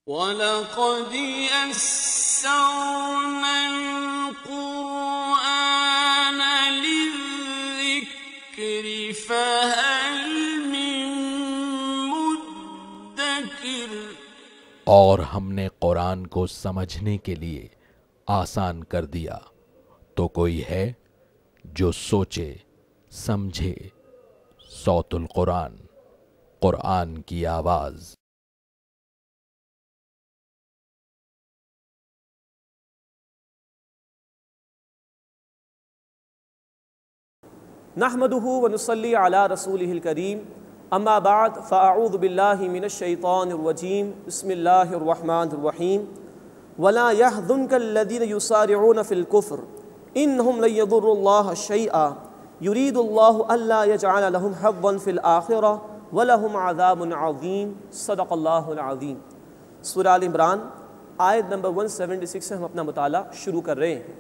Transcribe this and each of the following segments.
وَلَقَدْ يَسَّرْنَا الْقُرْآنَ لِلذِّكْرِ فَهَلْ مِن مُّدَّكِرٍ۔ اور ہم نے قرآن کو سمجھنے کے لیے آسان کر دیا، تو کوئی ہے جو سوچے سمجھے۔ صوت القرآن، قرآن کی آواز۔ نحمده ونصلي على رسوله الكريم اما بعد فاعوذ بالله من الشيطان الرجيم بسم الله الرحمن الرحيم ولا يحزنك الذين يسارعون في الكفر انهم لن يضروا الله شيئا يريد الله الا يجعل لهم حظا في الاخره ولهم عذاب عظيم صدق الله العظيم۔ سورہ آل عمران آیت نمبر 176 سے ہم اپنا مطالعہ شروع کر رہے ہیں۔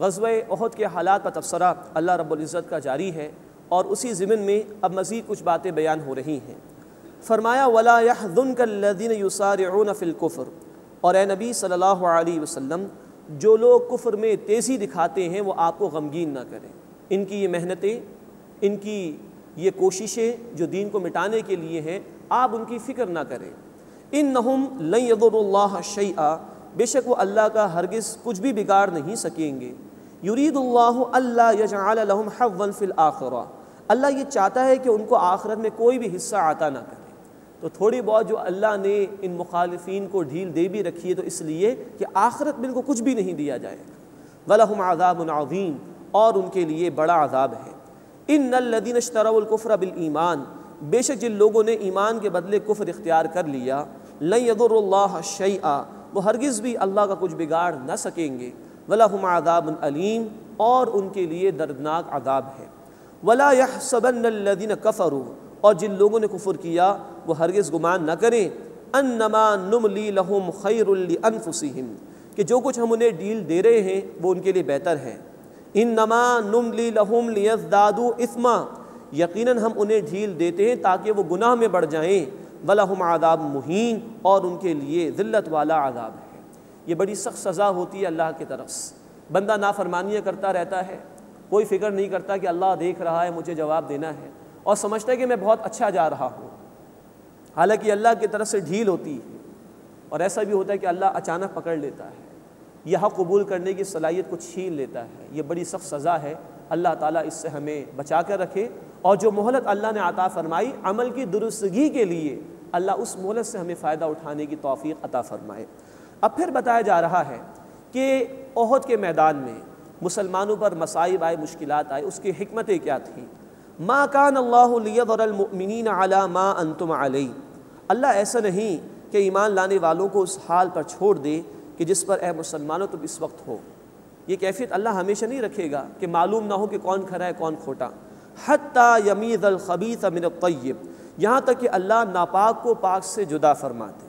غزوہ احد کے حالات کا تبصرہ اللہ رب العزت کا جاری ہے، اور اسی ضمن میں اب مزید کچھ باتیں بیان ہو رہی ہیں۔ فرمایا وَلَا يَحْزُنْكَ الَّذِينَ يُسَارِعُونَ فِي الْكُفْرِ، اور اے نبی صلی اللہ علیہ وسلم، جو لوگ کفر میں تیزی دکھاتے ہیں وہ آپ کو غمگین نہ کریں۔ ان کی یہ محنتیں، ان کی یہ کوششیں جو دین کو مٹانے کے لیے ہیں، آپ ان کی فکر نہ کریں۔ إِنَّهُمْ لَن يَضُرُّوا اللَّهَ شَيْئًا، بے شک وہ اللہ کا ہرگز کچھ بھی بگاڑ نہیں سکیں گے۔ یرید اللہ اللہ یجعل لہم حظا فی الآخرہ، اللہ یہ چاہتا ہے کہ ان کو آخرت میں کوئی بھی حصہ عطا نہ کرے۔ تو تھوڑی بہت جو اللہ نے ان مخالفین کو ڈھیل دے بھی رکھی ہے تو اس لیے کہ آخرت میں ان کو کچھ بھی نہیں دیا جائے گا۔ وَلَهُمْ عَذَابٌ عَظِيمٌ، اور ان کے لیے بڑا عذاب ہے۔ إِنَّ الَّذِينَ اشْتَرَوُا الْكُفْرَ بِالْإِيمَانِ، بے شک جن لوگوں نے ایمان کے بدلے کفر اختیار کر لیا، لَن يَضُرُّوا اللَّهَ شَيْئًا، وہ ہرگز بھی اللہ کا کچھ بگاڑ نہ سکیں گے۔ وَلَهُمْ عَذَابٌ أَلِيمٌ، اور ان کے لیے دردناک عذاب ہے۔ وَلَا يَحْسَبَنَّ الَّذِينَ كَفَرُوا، اور جن لوگوں نے کفر کیا وہ ہرگز گمان نہ کریں، أَنَّمَا نُمْلِي لَهُمْ خَيْرٌ لِأَنفُسِهِمْ، کہ جو کچھ ہم انہیں ڈیل دے رہے ہیں وہ ان کے لیے بہتر ہے۔ إِنَّمَا نُمْلِي لَهُمْ لِيَزْدَادُوا إِثْمًا، یقیناً ہم انہیں ڈھیل دیتے ہیں تاکہ وہ گناہ میں بڑھ جائیں۔ وَلَهُمْ عَذَابٌ مُهِينٌ، اور ان کے لیے ذلت والا عذاب ہے۔ یہ بڑی سخت سزا ہوتی ہے اللہ کی طرف سے۔ بندہ نافرمانیاں کرتا رہتا ہے، کوئی فکر نہیں کرتا کہ اللہ دیکھ رہا ہے، مجھے جواب دینا ہے، اور سمجھتا ہے کہ میں بہت اچھا جا رہا ہوں، حالانکہ اللہ کی طرف سے ڈھیل ہوتی ہے۔ اور ایسا بھی ہوتا ہے کہ اللہ اچانک پکڑ لیتا ہے، یہ حق قبول کرنے کی صلاحیت کو چھین لیتا ہے۔ یہ بڑی سخت سزا ہے، اللہ تعالیٰ اس سے ہمیں بچا کر رکھے، اور جو مہلت اللہ نے عطا فرمائی عمل کی درستگی کے لیے، اللہ اس مہلت سے ہمیں فائدہ اٹھانے کی توفیق عطا فرمائے۔ اب پھر بتایا جا رہا ہے کہ احد کے میدان میں مسلمانوں پر مصائب آئے، مشکلات آئے، اس کی حکمتیں کیا تھیں۔ ما کان اللہ لیذر المؤمنین علی ما انتم علیہ، اللہ ایسا نہیں کہ ایمان لانے والوں کو اس حال پر چھوڑ دے کہ جس پر اے مسلمانوں تم اس وقت ہو۔ یہ کیفیت اللہ ہمیشہ نہیں رکھے گا کہ معلوم نہ ہو کہ کون کھرا ہے کون کھوٹا۔ حتی یمیز الخبیث من الطیب، یہاں تک کہ اللہ ناپاک کو پاک سے جدا فرما دے۔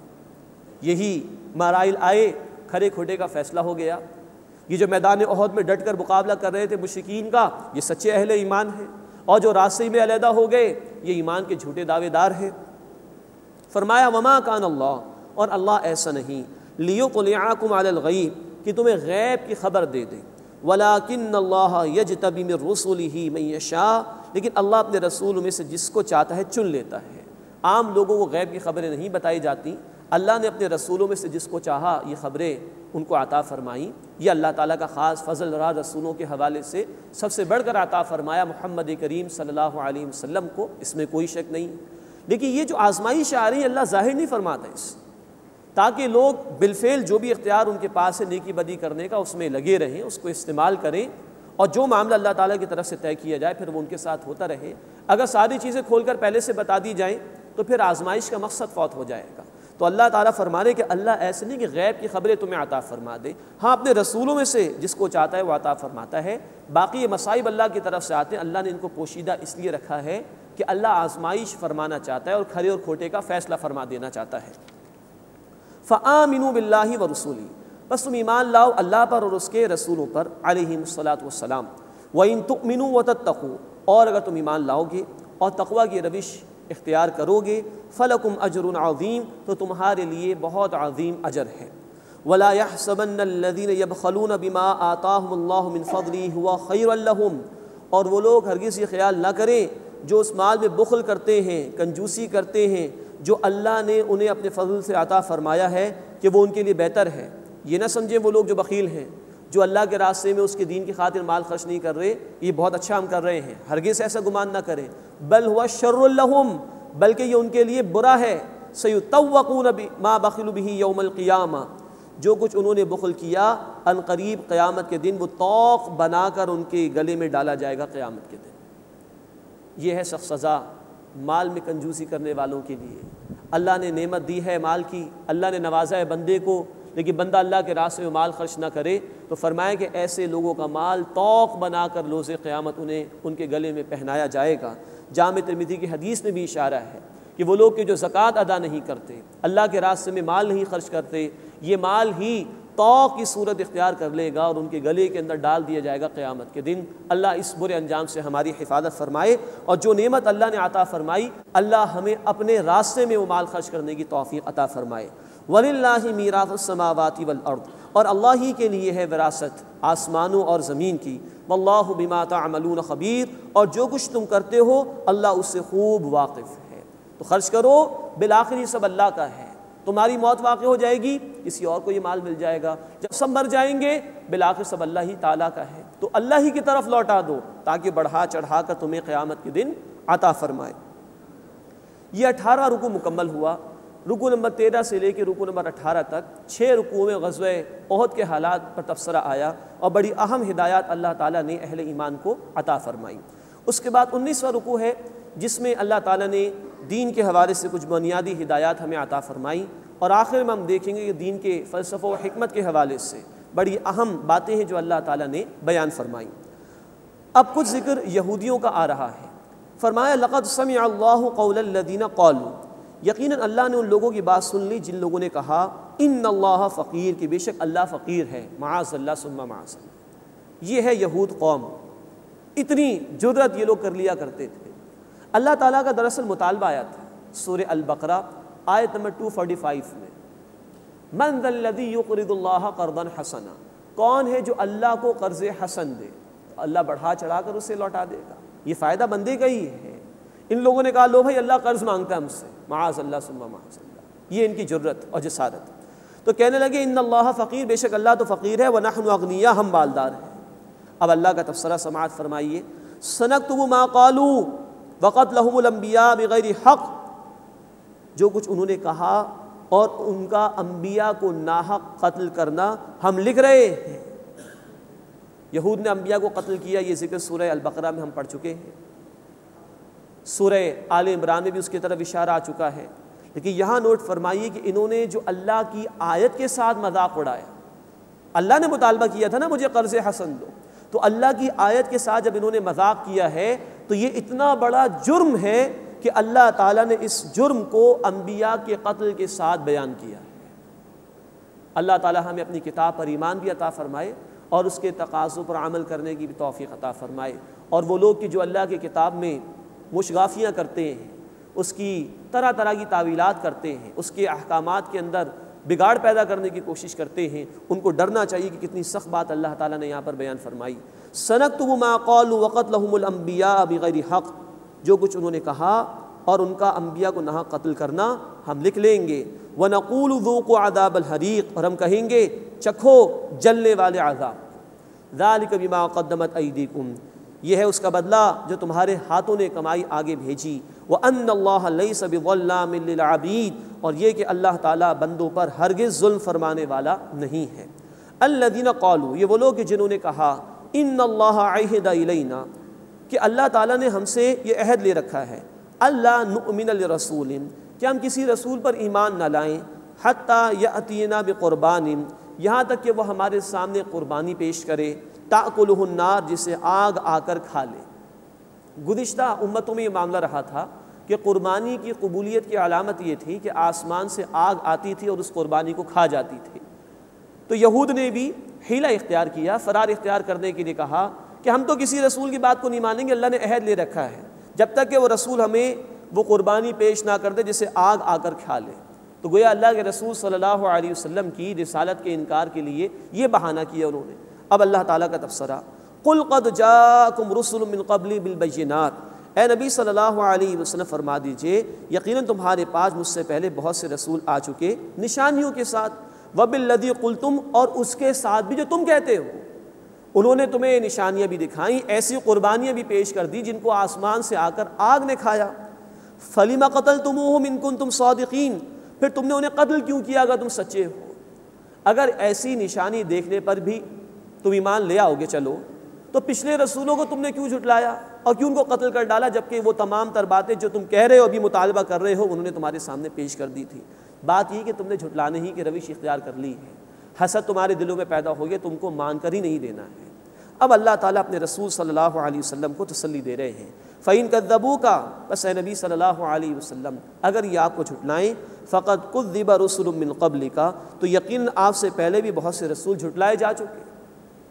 یہی مراحل آئے، کھرے کھوٹے کا فیصلہ ہو گیا۔ یہ جو میدان احد میں ڈٹ کر مقابلہ کر رہے تھے مشرکین کا، یہ سچے اہل ایمان ہیں، اور جو راستے میں علیحدہ ہو گئے یہ ایمان کے جھوٹے دعوے دار ہیں۔ فرمایا وما کان اللہ، اور اللہ ایسا نہیں، لیطلعکم علی الغیب، کہ تمہیں غیب کی خبر دے دے، ولکن اللہ یجتبی من رسلہ من یشاء، لیکن اللہ اپنے رسول میں سے جس کو چاہتا ہے چن لیتا ہے۔ عام لوگوں کو غیب کی خبریں نہیں بتائی جاتی، اللہ نے اپنے رسولوں میں سے جس کو چاہا یہ خبریں ان کو عطا فرمائیں۔ یہ اللہ تعالیٰ کا خاص فضل رہا رسولوں کے حوالے سے، سب سے بڑھ کر عطا فرمایا محمد کریم صلی اللہ علیہ وسلم کو، اس میں کوئی شک نہیں۔ لیکن یہ جو آزمائش آ رہی ہے اللہ ظاہر نہیں فرماتا اس، تاکہ لوگ بالفعل جو بھی اختیار ان کے پاس ہے نیکی بدی کرنے کا اس میں لگے رہیں، اس کو استعمال کریں، اور جو معاملہ اللہ تعالیٰ کی طرف سے طے کیا جائے پھر وہ ان کے ساتھ ہوتا رہے۔ اگر ساری چیزیں کھول کر پہلے سے بتا دی جائیں تو پھر آزمائش کا مقصد فوت ہو جائے گا۔ تو اللہ تعالیٰ فرما رہے کہ اللہ ایسے نہیں کہ غیب کی خبریں تمہیں عطا فرما دے، ہاں اپنے رسولوں میں سے جس کو چاہتا ہے وہ عطا فرماتا ہے۔ باقی یہ مصائب اللہ کی طرف سے آتے ہیں، اللہ نے ان کو پوشیدہ اس لیے رکھا ہے کہ اللہ آزمائش فرمانا چاہتا ہے اور کھرے اور کھوٹے کا فیصلہ فرما دینا چاہتا ہے۔ فآمنوا باللہ ورسولہ، بس تم ایمان لاؤ اللہ پر اور اس کے رسولوں پر علیہم الصلاۃ والسلام۔ وَإِن تُؤْمِنُوا وَتَتَّقُوا، اور اگر تم ایمان لاؤ گے اور تقویٰ کی روش اختیار کرو گے فلکم اجر عظیم، تو تمہارے لیے بہت عظیم اجر ہے۔ ولا يحسبن الذين يبخلون بما آتاهم الله من فضله هو خيرا لهم، اور وہ لوگ ہرگز یہ خیال نہ کریں جو اس مال میں بخل کرتے ہیں، کنجوسی کرتے ہیں، جو اللہ نے انہیں اپنے فضل سے عطا فرمایا ہے کہ وہ ان کے لیے بہتر ہے۔ یہ نہ سمجھیں وہ لوگ جو بخیل ہیں، جو اللہ کے راستے میں اس کے دین کی خاطر مال خرچ نہیں کر رہے، یہ بہت اچھا ہم کر رہے ہیں، ہرگز ایسا گمان نہ کریں۔ بل هو شر لهم، بلکہ یہ ان کے لیے برا ہے۔ سیطوقون ما بخلوا به یوم القیامہ، جو کچھ انہوں نے بخل کیا ان قریب قیامت کے دن وہ طوق بنا کر ان کے گلے میں ڈالا جائے گا قیامت کے دن۔ یہ ہے سخت سزا مال میں کنجوسی کرنے والوں کے لیے۔ اللہ نے نعمت دی ہے مال کی، اللہ نے نوازا ہے بندے کو، لیکن بندہ اللہ کے راستے میں مال خرچ نہ کرے تو فرمایا کہ ایسے لوگوں کا مال طوق بنا کر روز قیامت انہیں ان کے گلے میں پہنایا جائے گا۔ جامع ترمذی کی حدیث میں بھی اشارہ ہے کہ وہ لوگ کہ جو زکوٰۃ ادا نہیں کرتے، اللہ کے راستے میں مال نہیں خرچ کرتے، یہ مال ہی طوق کی صورت اختیار کر لے گا اور ان کے گلے کے اندر ڈال دیا جائے گا قیامت کے دن۔ اللہ اس برے انجام سے ہماری حفاظت فرمائے، اور جو نعمت اللہ نے عطا فرمائی اللہ ہمیں اپنے راستے میں وہ مال خرچ کرنے کی توفیق عطا فرمائے۔ وَلِلَّهِ مِيرَاثُ السَّمَاوَاتِ وَالْأَرْضِ، اور اللہ ہی کے لیے ہے وراثت آسمانوں اور زمین کی۔ وَاللَّهُ بِمَا تَعْمَلُونَ خَبِيرٌ، اور جو کچھ تم کرتے ہو اللہ اس سے خوب واقف ہے۔ تو خرچ کرو، بالآخر یہ سب اللہ کا ہے۔ تمہاری موت واقع ہو جائے گی، کسی اور کو یہ مال مل جائے گا، جب سب مر جائیں گے بالآخر سب اللہ ہی تعالیٰ کا ہے، تو اللہ ہی کی طرف لوٹا دو تاکہ بڑھا چڑھا کر تمہیں قیامت کے دن عطا فرمائے۔ یہ 18 رکوع مکمل ہوا، رکوع نمبر 13 سے لے کے رکوع نمبر 18 تک 6 رکوعوں میں غزوہ احد کے حالات پر تبصرہ آیا اور بڑی اہم ہدایات اللہ تعالیٰ نے اہل ایمان کو عطا فرمائی۔ اس کے بعد 19واں رکوع ہے جس میں اللہ تعالیٰ نے دین کے حوالے سے کچھ بنیادی ہدایات ہمیں عطا فرمائی، اور آخر میں ہم دیکھیں گے کہ دین کے فلسفہ و حکمت کے حوالے سے بڑی اہم باتیں ہیں جو اللہ تعالیٰ نے بیان فرمائی۔ اب کچھ ذکر یہودیوں کا آ رہا ہے۔ فرمایا لقد سمع اللہ قول الذین قالوا، یقیناً اللہ نے ان لوگوں کی بات سن لی جن لوگوں نے کہا ان اللہ فقیر، کہ بے شک اللہ فقیر ہے، معاذ اللہ ثم معاذ اللہ۔ یہ ہے یہود قوم، اتنی جرت یہ لوگ کر لیا کرتے تھے۔ اللہ تعالیٰ کا دراصل مطالبہ آیا تھا سورہ البقرہ آیت نمبر 245 میں، من ذا الذی یقرض اللہ قرضا حسنا، کون ہے جو اللہ کو قرض حسن دے، اللہ بڑھا چڑھا کر اسے لوٹا دے گا، یہ فائدہ بندے کا ہی ہے۔ ان لوگوں نے کہا لو بھائی اللہ قرض مانگتا ہے ہم سے، معاذ اللہ ثم معاذ اللہ، یہ ان کی جرت اور جسارت۔ تو کہنے لگے ان اللہ فقیر، بے شک اللہ تو فقیر ہے، ونحن اغنیاء، ہم مالدار ہیں۔ اب اللہ کا تبصرہ سماعت فرمائیے، سنکتب ما قالوا وقتلہم الانبیاء بغیر حق، جو کچھ انہوں نے کہا اور ان کا انبیاء کو ناحق قتل کرنا ہم لکھ رہے ہیں۔ یہود نے انبیاء کو قتل کیا، یہ ذکر سورہ البقرہ میں ہم پڑھ چکے ہیں، سورہ آل عمران میں بھی اس کی طرف اشارہ آ چکا ہے، لیکن یہاں نوٹ فرمائیے کہ انہوں نے جو اللہ کی آیت کے ساتھ مذاق اڑایا، اللہ نے مطالبہ کیا تھا نا مجھے قرض حسن دو، تو اللہ کی آیت کے ساتھ جب انہوں نے مذاق کیا ہے تو یہ اتنا بڑا جرم ہے کہ اللہ تعالیٰ نے اس جرم کو انبیاء کے قتل کے ساتھ بیان کیا ہے۔ اللہ تعالیٰ ہمیں اپنی کتاب پر ایمان بھی عطا فرمائے اور اس کے تقاضوں پر عمل کرنے کی بھی توفیق عطا فرمائے، اور وہ لوگ کہ جو اللہ کی کتاب میں مشغافیاں کرتے ہیں، اس کی طرح طرح کی تعویلات کرتے ہیں، اس کے احکامات کے اندر بگاڑ پیدا کرنے کی کوشش کرتے ہیں، ان کو ڈرنا چاہیے کہ کتنی سخت بات اللہ تعالیٰ نے یہاں پر بیان فرمائی۔ سنکتب ما قالوا وقتلہم الانبیاء بغیر حق، جو کچھ انہوں نے کہا اور ان کا انبیاء کو ناحق قتل کرنا ہم لکھ لیں گے۔ وَنَقُولُ ذُوقُوا عَذَابَ الْحَرِيقِ، اور ہم کہیں گے چکھو جلنے والے عذاب۔ ذَلِكَ بِمَا قَدَّمَتْ أَيْدِيكُمْ، یہ ہے اس کا بدلہ جو تمہارے ہاتھوں نے کمائی آگے بھیجی۔ وَأَنَّ اللَّهَ لَيْسَ بِظَلَّامٍ لِّلْعَبِيدِ، اور یہ کہ اللہ تعالیٰ بندوں پر ہرگز ظلم فرمانے والا نہیں ہے۔ الَّذِينَ قَالُوا، یہ وہ لوگ کہ جنہوں نے کہا إِنَّ اللَّهَ عَهِدَ إِلَيْنَا، کہ اللہ تعالیٰ نے ہم سے یہ عہد لے رکھا ہے، اللہ نؤمن لرسول، کہ ہم کسی رسول پر ایمان نہ لائیں، حتیٰ یأتینا بقربان، یہاں تک کہ وہ ہمارے سامنے قربانی پیش کرے، تأکلہ النار، جسے آگ آ کر کھا لے۔ گزشتہ امتوں میں یہ معاملہ رہا تھا کہ قربانی کی قبولیت کی علامت یہ تھی کہ آسمان سے آگ آتی تھی اور اس قربانی کو کھا جاتی تھی۔ تو یہود نے بھی حیلہ اختیار کیا، فرار اختیار کرنے کے لیے کہا کہ ہم تو کسی رسول کی بات کو نہیں مانیں گے، اللہ نے عہد لے رکھا ہے جب تک کہ وہ رسول ہمیں وہ قربانی پیش نہ کر دے جسے آگ آ کر کھا لے۔ تو گویا اللہ کے رسول صلی اللہ علیہ وسلم کی رسالت کے انکار کے لیے یہ بہانہ کیا انہوں نے۔ اب اللہ تعالیٰ کا تبصرہ، قُلْ قَدْ جَاءَكُمْ رُسُلٌ مِّن قَبْلِي بِالْبَيِّنَاتِ، اے نبی صلی اللہ علیہ وسلم فرما دیجئے یقیناً تمہارے پاس مجھ سے پہلے بہت سے رسول آ چکے نشانیوں کے ساتھ، وَبِالَّذِي قُلْتُمْ، اور اس کے ساتھ بھی جو تم کہتے ہو۔ انہوں نے تمہیں نشانیاں بھی دکھائیں، ایسی قربانیاں بھی پیش کر دی جن کو آسمان سے آ کر آگ نے کھایا۔ فَلِمَ قَتَلْتُمُوهُمْ إِن كُنتُمْ صَادِقِينَ، پھر تم نے انہیں قتل کیوں کیا اگر تم سچے ہو؟ اگر ایسی نشانی دیکھنے پر بھی تم ایمان لے آؤ گے چلو، تو پچھلے رسولوں کو تم نے کیوں جھٹلایا اور کیوں ان کو قتل کر ڈالا، جبکہ وہ تمام تر باتیں جو تم کہہ رہے ہو ابھی مطالبہ کر رہے ہو انہوں نے تمہارے سامنے پیش کر دی تھی۔ بات یہ کہ تم نے جھٹلانے ہی کی روش اختیار کر لی ہے، حسد تمہارے دلوں میں پیدا ہو گیا، تم کو مان کر ہی نہیں دینا ہے۔ اب اللہ تعالیٰ اپنے رسول صلی اللہ علیہ وسلم کو تسلی دے رہے ہیں، فَإِن كَذَّبُوكَ، بس اے نبی صلی اللہ علیہ وسلم اگر یہ آپ کو جھٹلائیں، فَقَدْ كُذِّبَ رُسُلٌ مِّن قَبْلِكَ، تو یقین آپ سے پہلے بھی بہت سے رسول جھٹلائے جا چکے۔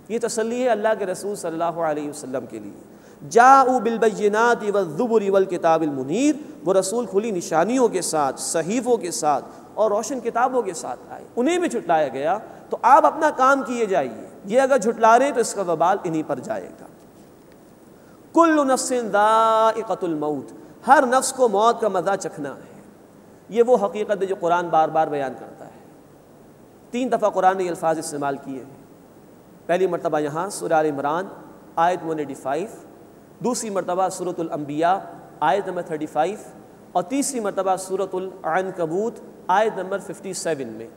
یہ تسلی ہے اللہ کے رسول صلی اللہ علیہ وسلم کے لیے۔ جاءوا بالبینات والزبر والکتاب المنیر، وہ رسول کھلی نشانیوں کے ساتھ، صحیفوں کے ساتھ اور روشن کتابوں کے ساتھ آئے، انہیں بھی جھٹلایا گیا۔ تو آپ اپنا کام کیے جائیے، یہ اگر جھٹلا رہے تو اس کا وبال انہی پر جائے گا۔ کل نفس ذائقۃ الموت، ہر نفس کو موت کا مزہ چکھنا ہے۔ یہ وہ حقیقت ہے جو قرآن بار بار بیان کرتا ہے۔ 3 دفعہ قرآن نے یہ الفاظ استعمال کیے ہیں۔ پہلی مرتبہ یہاں سورہ آل عمران آیت 185، دوسری مرتبہ سورۃ الانبیاء آیت نمبر 35، اور تیسری مرتبہ سورۃ العنکبوت آیت نمبر 57 میں۔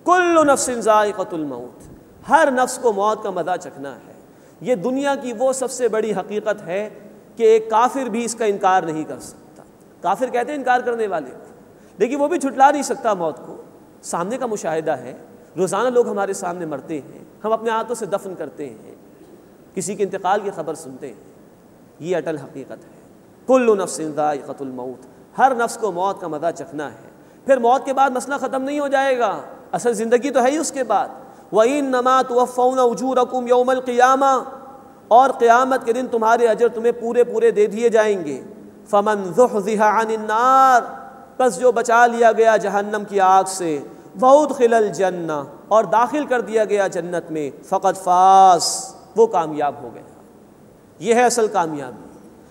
کل نفس ذائقۃ الموت، ہر نفس کو موت کا مزہ چکھنا ہے۔ یہ دنیا کی وہ سب سے بڑی حقیقت ہے کہ ایک کافر بھی اس کا انکار نہیں کر سکتا۔ کافر کہتے ہیں انکار کرنے والے کو، لیکن وہ بھی جھٹلا نہیں سکتا موت کو۔ سامنے کا مشاہدہ ہے، روزانہ لوگ ہمارے سامنے مرتے ہیں، ہم اپنے ہاتھوں سے دفن کرتے ہیں، کسی کے انتقال کی خبر سنتے ہیں۔ یہ اٹل حقیقت ہے، کل نفس ذائقۃ الموت، ہر نفس کو موت کا مزہ چکھنا ہے۔ پھر موت کے بعد مسئلہ ختم نہیں ہو جائے گا، اصل زندگی تو ہے ہی اس کے بعد۔ وَإِنَّمَا تُوَفَّوْنَ أُجُورَكُمْ يَوْمَ الْقِيَامَةِ، اور قیامت کے دن تمہارے اجر تمہیں پورے پورے دے دیے جائیں گے۔ فَمَنْ زُحْزِحَ عَنِ النَّارِ، بس جو بچا لیا گیا جہنم کی آگ سے، وَأُدْخِلَ الْجَنَّةَ، اور داخل کر دیا گیا جنت میں، فَقَدْ فَازَ، وہ کامیاب ہو گیا۔ یہ ہے اصل کامیابی،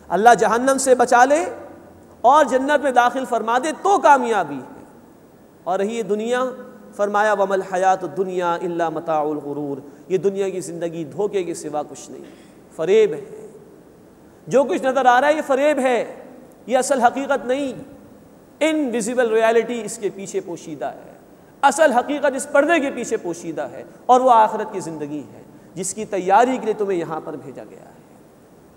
اللہ جہنم سے بچا لے اور جنت میں داخل فرما دے تو کامیابی ہے۔ اور رہی یہ دنیا، فرمایا وَمَا الْحَيَاةُ الدُّنْيَا إِلَّا مَتَاعُ الْغُرُورِ، یہ دنیا کی زندگی دھوکے کے سوا کچھ نہیں، فریب ہے۔ جو کچھ نظر آ رہا ہے یہ فریب ہے، یہ اصل حقیقت نہیں۔ انویزیبل ریالٹی اس کے پیچھے پوشیدہ ہے، اصل حقیقت اس پردے کے پیچھے پوشیدہ ہے، اور وہ آخرت کی زندگی ہے جس کی تیاری کے لیے تمہیں یہاں پر بھیجا گیا ہے۔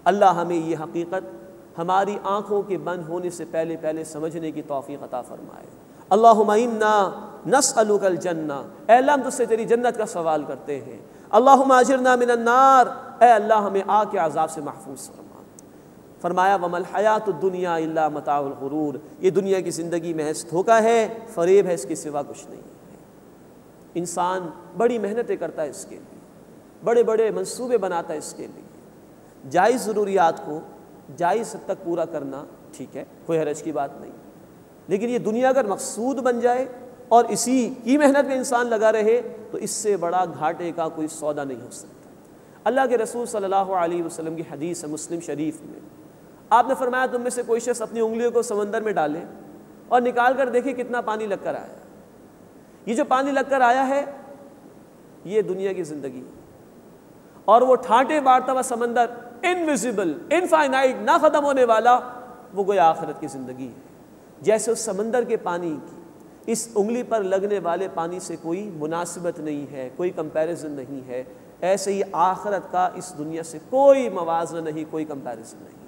اللہ ہمیں یہ حقیقت ہماری آنکھوں کے بند ہونے سے پہلے پہلے سمجھنے کی توفیق عطا فرمائے۔ اللہم انا نسألک الجنہ، اے اللہ ہم تجھ سے تیری جنت کا سوال کرتے ہیں۔ اللہم اجرنا من النار، اے اللہ ہمیں آگ کے عذاب سے محفوظ فرما۔ فرمایا وما الحیاۃ الدنیا الا متاع الغرور، یہ دنیا کی زندگی محض دھوکہ ہے، فریب ہے، اس کے سوا کچھ نہیں ہے۔ انسان بڑی محنتیں کرتا ہے اس کے لیے، بڑے بڑے منصوبے بناتا ہے اس کے لیے۔ جائز ضروریات کو جائز حد تک پورا کرنا ٹھیک ہے، کوئی حرج کی بات نہیں، لیکن یہ دنیا اگر مقصود بن جائے اور اسی کی محنت میں انسان لگا رہے تو اس سے بڑا گھاٹے کا کوئی سودا نہیں ہو سکتا۔ اللہ کے رسول صلی اللہ علیہ وسلم کی حدیث ہے مسلم شریف میں، آپ نے فرمایا تم میں سے کوئی شخص اپنی انگلیوں کو سمندر میں ڈالے اور نکال کر دیکھے کتنا پانی لگ کر آیا۔ یہ جو پانی لگ کر آیا ہے یہ دنیا کی زندگی، اور وہ ٹھانٹے مارتا ہوا سمندر، انویزیبل، انفائنائٹ، نہ ختم ہونے والا، وہ گویا آخرت کی زندگی ہے۔ جیسے اس سمندر کے پانی کی اس انگلی پر لگنے والے پانی سے کوئی مناسبت نہیں ہے، کوئی کمپیریزن نہیں ہے، ایسے ہی آخرت کا اس دنیا سے کوئی موازنہ نہیں، کوئی کمپیریزن نہیں۔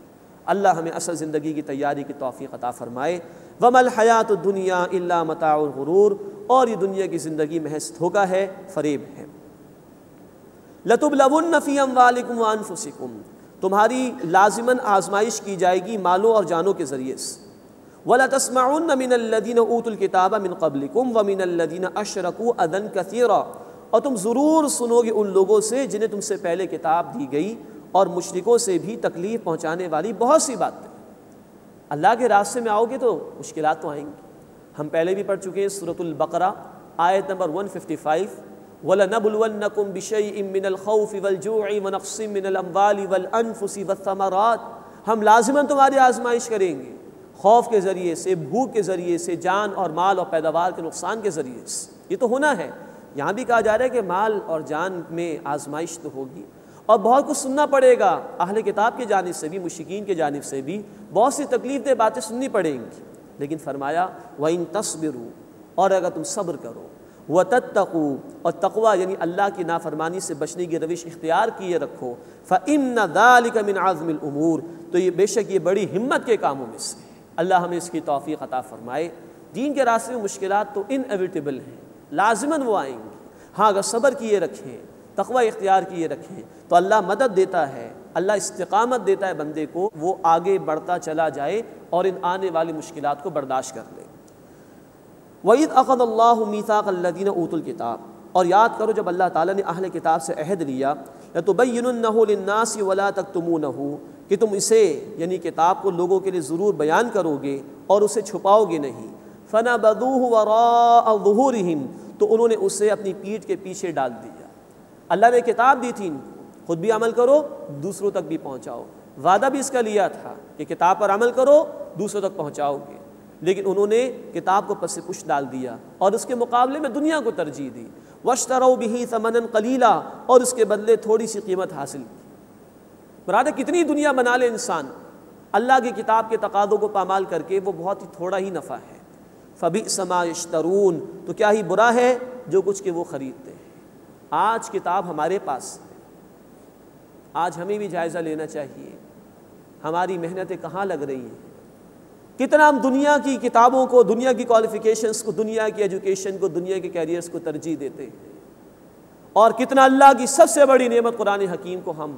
اللہ ہمیں اصل زندگی کی تیاری کی توفیق عطا فرمائے۔ وَمَا الْحَيَاةُ الدُّنْيَا إِلَّا مَتَاعُ الْغُرُورِ، اور یہ دنیا کی زندگی محض دھوکہ ہے، فریب ہے۔ لَتُبْلَوُنَّ فِي أَمْوَالِكُمْ وَأَنفُسِكُمْ، تمہاری لازماً آزمائش کی جائے گی مالوں اور جانوں کے ذریعے سے۔ وَلَتَسْمَعُنَّ مِنَ الَّذِينَ أُوتُوا الْكِتَابَ مِنْ قَبْلِكُمْ وَمِنَ الَّذِينَ أَشْرَكُوا أَذًى كَثِيرًا، اور تم ضرور سنو گے ان لوگوں سے جنہیں تم سے پہلے کتاب دی گئی، اور مشرکوں سے بھی تکلیف پہنچانے والی بہت سی باتیں۔ اللہ کے راستے میں آؤ گے تو مشکلات تو آئیں گی. ہم پہلے بھی پڑھ چکے ہیں سورۃ البقرہ آیت نمبر 155 وَلَنَبْلُوَنَّكُمْ بِشَيْءٍ مِّنَ الْخَوْفِ وَالْجُوعِ وَنَقْصٍ مِّنَ الْأَمْوَالِ وَالْأَنفُسِ وَالثَّمَرَاتِ. ہم لازماً تمہاری آزمائش کریں گے، خوف کے ذریعے سے، بھوک کے ذریعے سے، جان اور مال اور پیداوار کے نقصان کے ذریعے سے. یہ تو ہونا ہے. یہاں بھی کہا جا رہا ہے کہ مال اور جان میں آزمائش تو ہوگی اور بہت کچھ سننا پڑے گا. اہل کتاب کی جانب سے بھی، مشرکین کی جانب سے بھی بہت سی تکلیف دہ باتیں سننی پڑیں گی. لیکن فرمایا وَإِن تَصْبِرُوا، اور اگر تم صبر کرو، وَتَتَّقُوا، اور تقوی یعنی اللہ کی نافرمانی سے بچنے کی روش اختیار کیے رکھو، فَإِنَّ ذَلِكَ مِنْ عَزْمِ الْأُمُورِ، تو یہ بے شک یہ بڑی ہمت کے کاموں میں سے. اللہ ہمیں اس کی توفیق عطا فرمائے. دین کے راستے میں مشکلات تو انیویٹیبل ہیں، لازماً وہ آئیں گی. ہاں اگر صبر کیے رکھیں، تقوی اختیار کیے رکھیں تو اللہ مدد دیتا ہے، اللہ استقامت دیتا ہے بندے کو، وہ آگے بڑھتا چلا جائے اور ان آنے والی مشکلات کو برداشت کر لے. وَإِذْ أَخَذَ اللَّهُ مِيثَاقَ الَّذِينَ أُوتُوا الْكِتَابَ، اور یاد کرو جب اللہ تعالیٰ نے اہل کتاب سے عہد لیا، لَتُبَيِّنُنَّهُ لِلنَّاسِ وَلَا تَكْتُمُونَهُ، کہ تم اسے یعنی کتاب کو لوگوں کے لیے ضرور بیان کرو گے اور اسے چھپاؤ گے نہیں. فَنَبَذُوهُ وَرَاءَ ظُهُورِهِمْ، تو انہوں نے اسے اپنی پیٹھ کے پیچھے ڈال دیا. اللہ نے کتاب دی تھی، خود بھی عمل کرو، دوسروں تک بھی پہنچاؤ. وعدہ بھی اس کا لیا تھا کہ کتاب پر عمل کرو، دوسروں تک پہنچاؤ گے. لیکن انہوں نے کتاب کو پس پش ڈال دیا اور اس کے مقابلے میں دنیا کو ترجیح دی. وَاشْتَرَوْا بِهِ ثَمَنًا قَلِيلًا، اور اس کے بدلے تھوڑی سی قیمت حاصل کی. برادر کتنی دنیا بنا لے انسان، اللہ کی کتاب کے تقاضوں کو پامال کر کے وہ بہت ہی تھوڑا ہی نفع ہے. فَبِئْسَ مَا يَشْتَرُونَ، تو کیا ہی برا ہے جو کچھ کہ وہ خریدتے ہیں. آج کتاب ہمارے پاس ہے، آج ہمیں بھی جائزہ لینا چاہیے ہماری محنتیں کہاں لگ رہی ہیں. کتنا ہم دنیا کی کتابوں کو، دنیا کی کوالیفیکیشنز کو، دنیا کی ایجوکیشن کو، دنیا کے کیریئرز کو ترجیح دیتے ہیں، اور کتنا اللہ کی سب سے بڑی نعمت قرآن حکیم کو ہم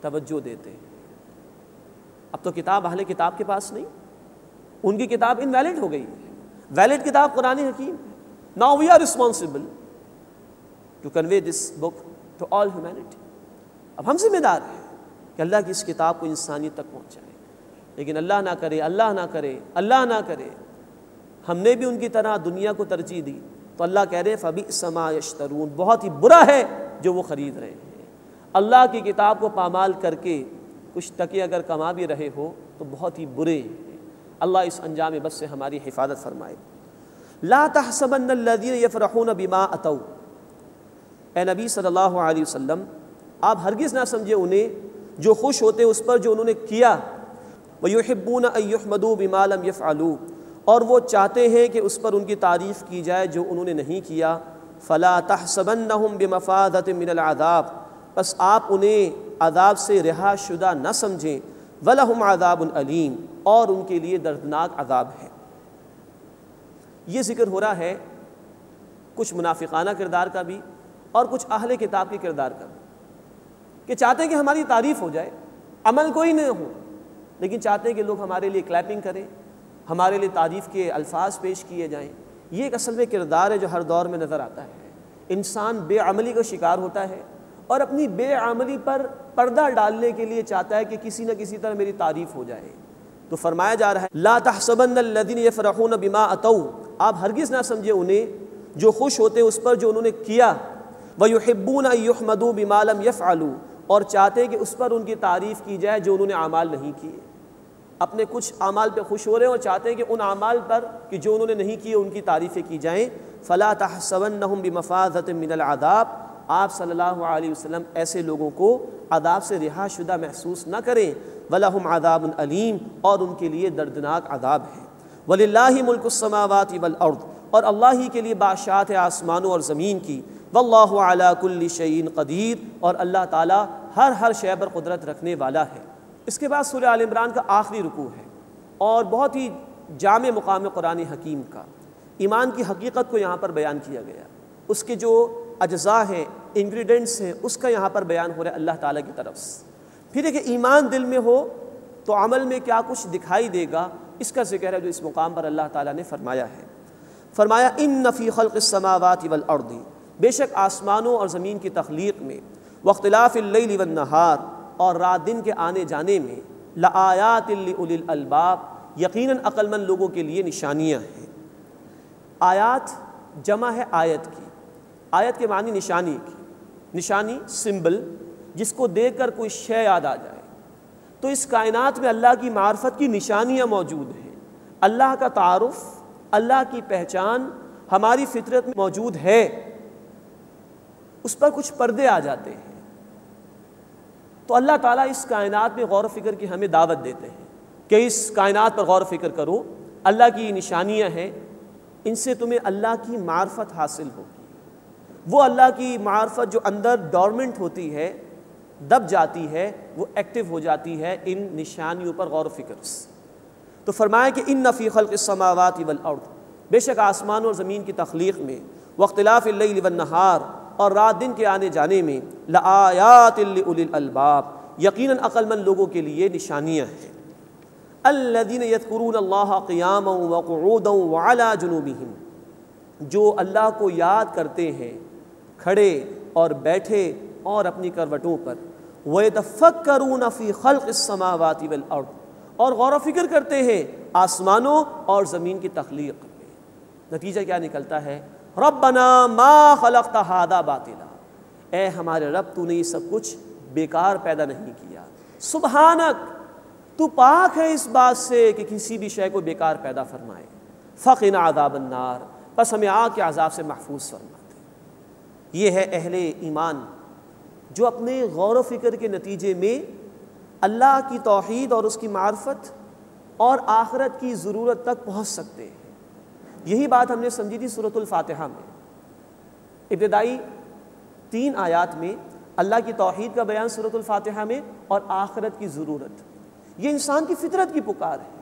توجہ دیتے ہیں. اب تو کتاب اہل کتاب کے پاس نہیں، ان کی کتاب انویلڈ ہو گئی ہے. ویلڈ کتاب قرآن حکیم ہے. Now we are responsible to convey this book to all humanity. اب ہم ذمہ دار ہیں کہ اللہ کی اس کتاب کو انسانیت تک پہنچائیں. لیکن اللہ نہ کرے، اللہ نہ کرے، اللہ نہ کرے ہم نے بھی ان کی طرح دنیا کو ترجیح دی تو اللہ کہہ رہے فَبِئْسَ مَا يَشْتَرُونَ، بہت ہی برا ہے جو وہ خرید رہے ہیں. اللہ کی کتاب کو پامال کر کے کچھ ٹکے اگر کما بھی رہے ہو تو بہت ہی برے ہیں. اللہ اس انجام بد سے ہماری حفاظت فرمائے. لا تحسبن الذین یفرحون بما اتوا، اے نبی صلی اللہ علیہ وسلم آپ ہرگز نہ سمجھے انہیں جو خوش ہوتے اس پر جو انہوں نے کیا. وَيُحِبُّونَ أَن يُحْمَدُوا بِمَا لَمْ يَفْعَلُوا، اور وہ چاہتے ہیں کہ اس پر ان کی تعریف کی جائے جو انہوں نے نہیں کیا. فَلَا تَحْسَبَنَّهُمْ بِمَفَازَةٍ مِّنَ الْعَذَابِ، بس آپ انہیں عذاب سے رہا شدہ نہ سمجھیں. وَلَهُمْ عَذَابٌ أَلِيمٌ، اور ان کے لیے دردناک عذاب ہے. یہ ذکر ہو رہا ہے کچھ منافقانہ کردار کا بھی اور کچھ اہل کتاب کے کردار کا بھی، کہ چاہتے ہیں کہ ہماری تعریف ہو جائے، عمل کوئی نہ ہو، لیکن چاہتے ہیں کہ لوگ ہمارے لیے کلیپنگ کریں، ہمارے لیے تعریف کے الفاظ پیش کیے جائیں. یہ ایک اصل میں کردار ہے جو ہر دور میں نظر آتا ہے. انسان بے عملی کا شکار ہوتا ہے اور اپنی بے عملی پر پردہ ڈالنے کے لیے چاہتا ہے کہ کسی نہ کسی طرح میری تعریف ہو جائے. تو فرمایا جا رہا ہے لا تحسبن الذین یفرحون بما اتوا، آپ ہرگز نہ سمجھے انہیں جو خوش ہوتے اس پر جو انہوں نے کیا. وَيُحِبُّونَ أَن يُحْمَدُوا بِمَا لَمْ يَفْعَلُوا، اور چاہتے ہیں کہ اس پر ان کی تعریف کی جائے جو انہوں نے اعمال نہیں کیے. اپنے کچھ اعمال پہ خوش ہو رہے ہیں اور چاہتے ہیں کہ ان اعمال پر کہ جو انہوں نے نہیں کیے ان کی تعریفیں کی جائیں. فَلَا تَحْسَبَنَّهُمْ بِمَفَازَةٍ مِّنَ الْعَذَابِ، آپ صلی اللہ علیہ وسلم ایسے لوگوں کو عذاب سے رہا شدہ محسوس نہ کریں. وَلَهُمْ عَذَابٌ أَلِيمٌ، اور ان کے لیے دردناک عذاب ہے. وَلِلَّهِ مُلْكُ السَّمَاوَاتِ وَالْأَرْضِ، اور اللہ ہی کے لیے بادشاہت ہے آسمانوں اور زمین کی. وَاللَّهُ عَلَى كُلِّ شَيْءٍ قَدِيرٌ، اور اللہ تعالیٰ ہر شے پر قدرت رکھنے والا ہے. اس کے بعد سورہ آل عمران کا آخری رکوع ہے اور بہت ہی جامع مقام قرآن حکیم کا. ایمان کی حقیقت کو یہاں پر بیان کیا گیا، اس کے جو اجزاء ہیں، انگریڈینٹس ہیں، اس کا یہاں پر بیان ہو رہا ہے اللہ تعالیٰ کی طرف سے. پھر ہے کہ ایمان دل میں ہو تو عمل میں کیا کچھ دکھائی دے گا، اس کا ذکر ہے جو اس مقام پر اللہ تعالیٰ نے فرمایا ہے. فرمایا ان فی خلق السماوات والارض، بے شک آسمانوں اور زمین کی تخلیق میں، واختلاف اللیل والنہار، اور رات دن کے آنے جانے میں، لآیات لأولی الالباب، یقیناً عقل مند لوگوں کے لیے نشانیاں ہیں۔ آیات جمع ہے آیت کی، آیت کے معنی نشانی کی، نشانی سمبل جس کو دیکھ کر کوئی شے یاد آ جائے۔ تو اس کائنات میں اللہ کی معرفت کی نشانیاں موجود ہیں، اللہ کا تعارف، اللہ کی پہچان ہماری فطرت میں موجود ہے، اس پر کچھ پردے آ جاتے ہیں۔ تو اللہ تعالیٰ اس کائنات میں غور و فکر کی ہمیں دعوت دیتے ہیں کہ اس کائنات پر غور و فکر کرو، اللہ کی نشانیاں ہیں، ان سے تمہیں اللہ کی معرفت حاصل ہوگی۔ وہ اللہ کی معرفت جو اندر ڈورمنٹ ہوتی ہے، دب جاتی ہے، وہ ایکٹیو ہو جاتی ہے ان نشانیوں پر غور و فکر سے۔ تو فرمایا کہ ان فی خلق السماوات والارض، بے شک آسمان اور زمین کی تخلیق میں، واختلاف اللیل والنہار، اور رات دن کے آنے جانے میں، لآیات لأولی الالباب، یقیناً عقل مند لوگوں کے لیے نشانیاں ہیں۔ الذین یذکرون اللہ قیاما وقعودا وعلی جنوبہم، جو اللہ کو یاد کرتے ہیں کھڑے اور بیٹھے اور اپنی کروٹوں پر، وَيَتَفَكَّرُونَ فِي خَلْقِ السَّمَاوَاتِ وَالْأَرْضِ، اور غور و فکر کرتے ہیں آسمانوں اور زمین کی تخلیق میں۔ نتیجہ کیا نکلتا ہے؟ ربنا ما خلقت ھذا باطلا، اے ہمارے رب تو نے یہ سب کچھ بیکار پیدا نہیں کیا، سبحانک، تو پاک ہے اس بات سے کہ کسی بھی شے کو بیکار پیدا فرمائے، فقنا عذاب النار، پس ہمیں آگ کے عذاب سے محفوظ فرما دے۔ یہ ہے اہل ایمان جو اپنے غور و فکر کے نتیجے میں اللہ کی توحید اور اس کی معرفت اور آخرت کی ضرورت تک پہنچ سکتے ہیں۔ یہی بات ہم نے سمجھی تھی سورۃ الفاتحہ میں، ابتدائی 3 آیات میں اللہ کی توحید کا بیان سورۃ الفاتحہ میں، اور آخرت کی ضرورت۔ یہ انسان کی فطرت کی پکار ہے،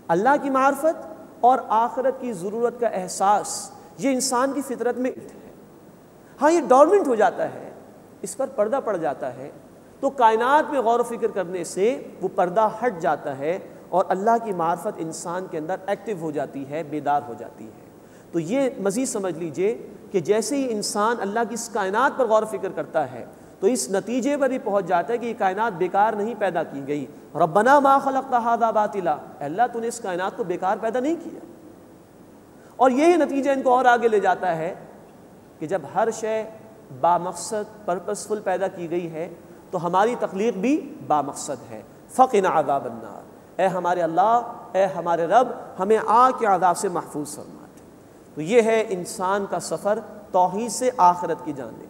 اللہ کی معرفت اور آخرت کی ضرورت کا احساس، یہ انسان کی فطرت میں ہے۔ ہاں یہ ڈورمنٹ ہو جاتا ہے، اس پر پردہ پڑ جاتا ہے، تو کائنات میں غور و فکر کرنے سے وہ پردہ ہٹ جاتا ہے اور اللہ کی معرفت انسان کے اندر ایکٹیو ہو جاتی ہے، بیدار ہو جاتی ہے۔ تو یہ مزید سمجھ لیجئے کہ جیسے ہی انسان اللہ کی اس کائنات پر غور و فکر کرتا ہے تو اس نتیجے پر ہی پہنچ جاتا ہے کہ یہ کائنات بیکار نہیں پیدا کی گئی۔ ربنا ما خلقت ھذا باطلا، اللہ تو نے اس کائنات کو بیکار پیدا نہیں کیا۔ اور یہی نتیجہ ان کو اور آگے لے جاتا ہے کہ جب ہر شے بامقصد پرپسفل پیدا کی گئی ہے تو ہماری تخلیق بھی بامقصد ہے۔ فقنا عذاب النار، اے ہمارے اللہ، اے ہمارے رب، ہمیں آگ کے عذاب سے محفوظ فرما دے۔ تو یہ ہے انسان کا سفر توحید سے آخرت کی جانب،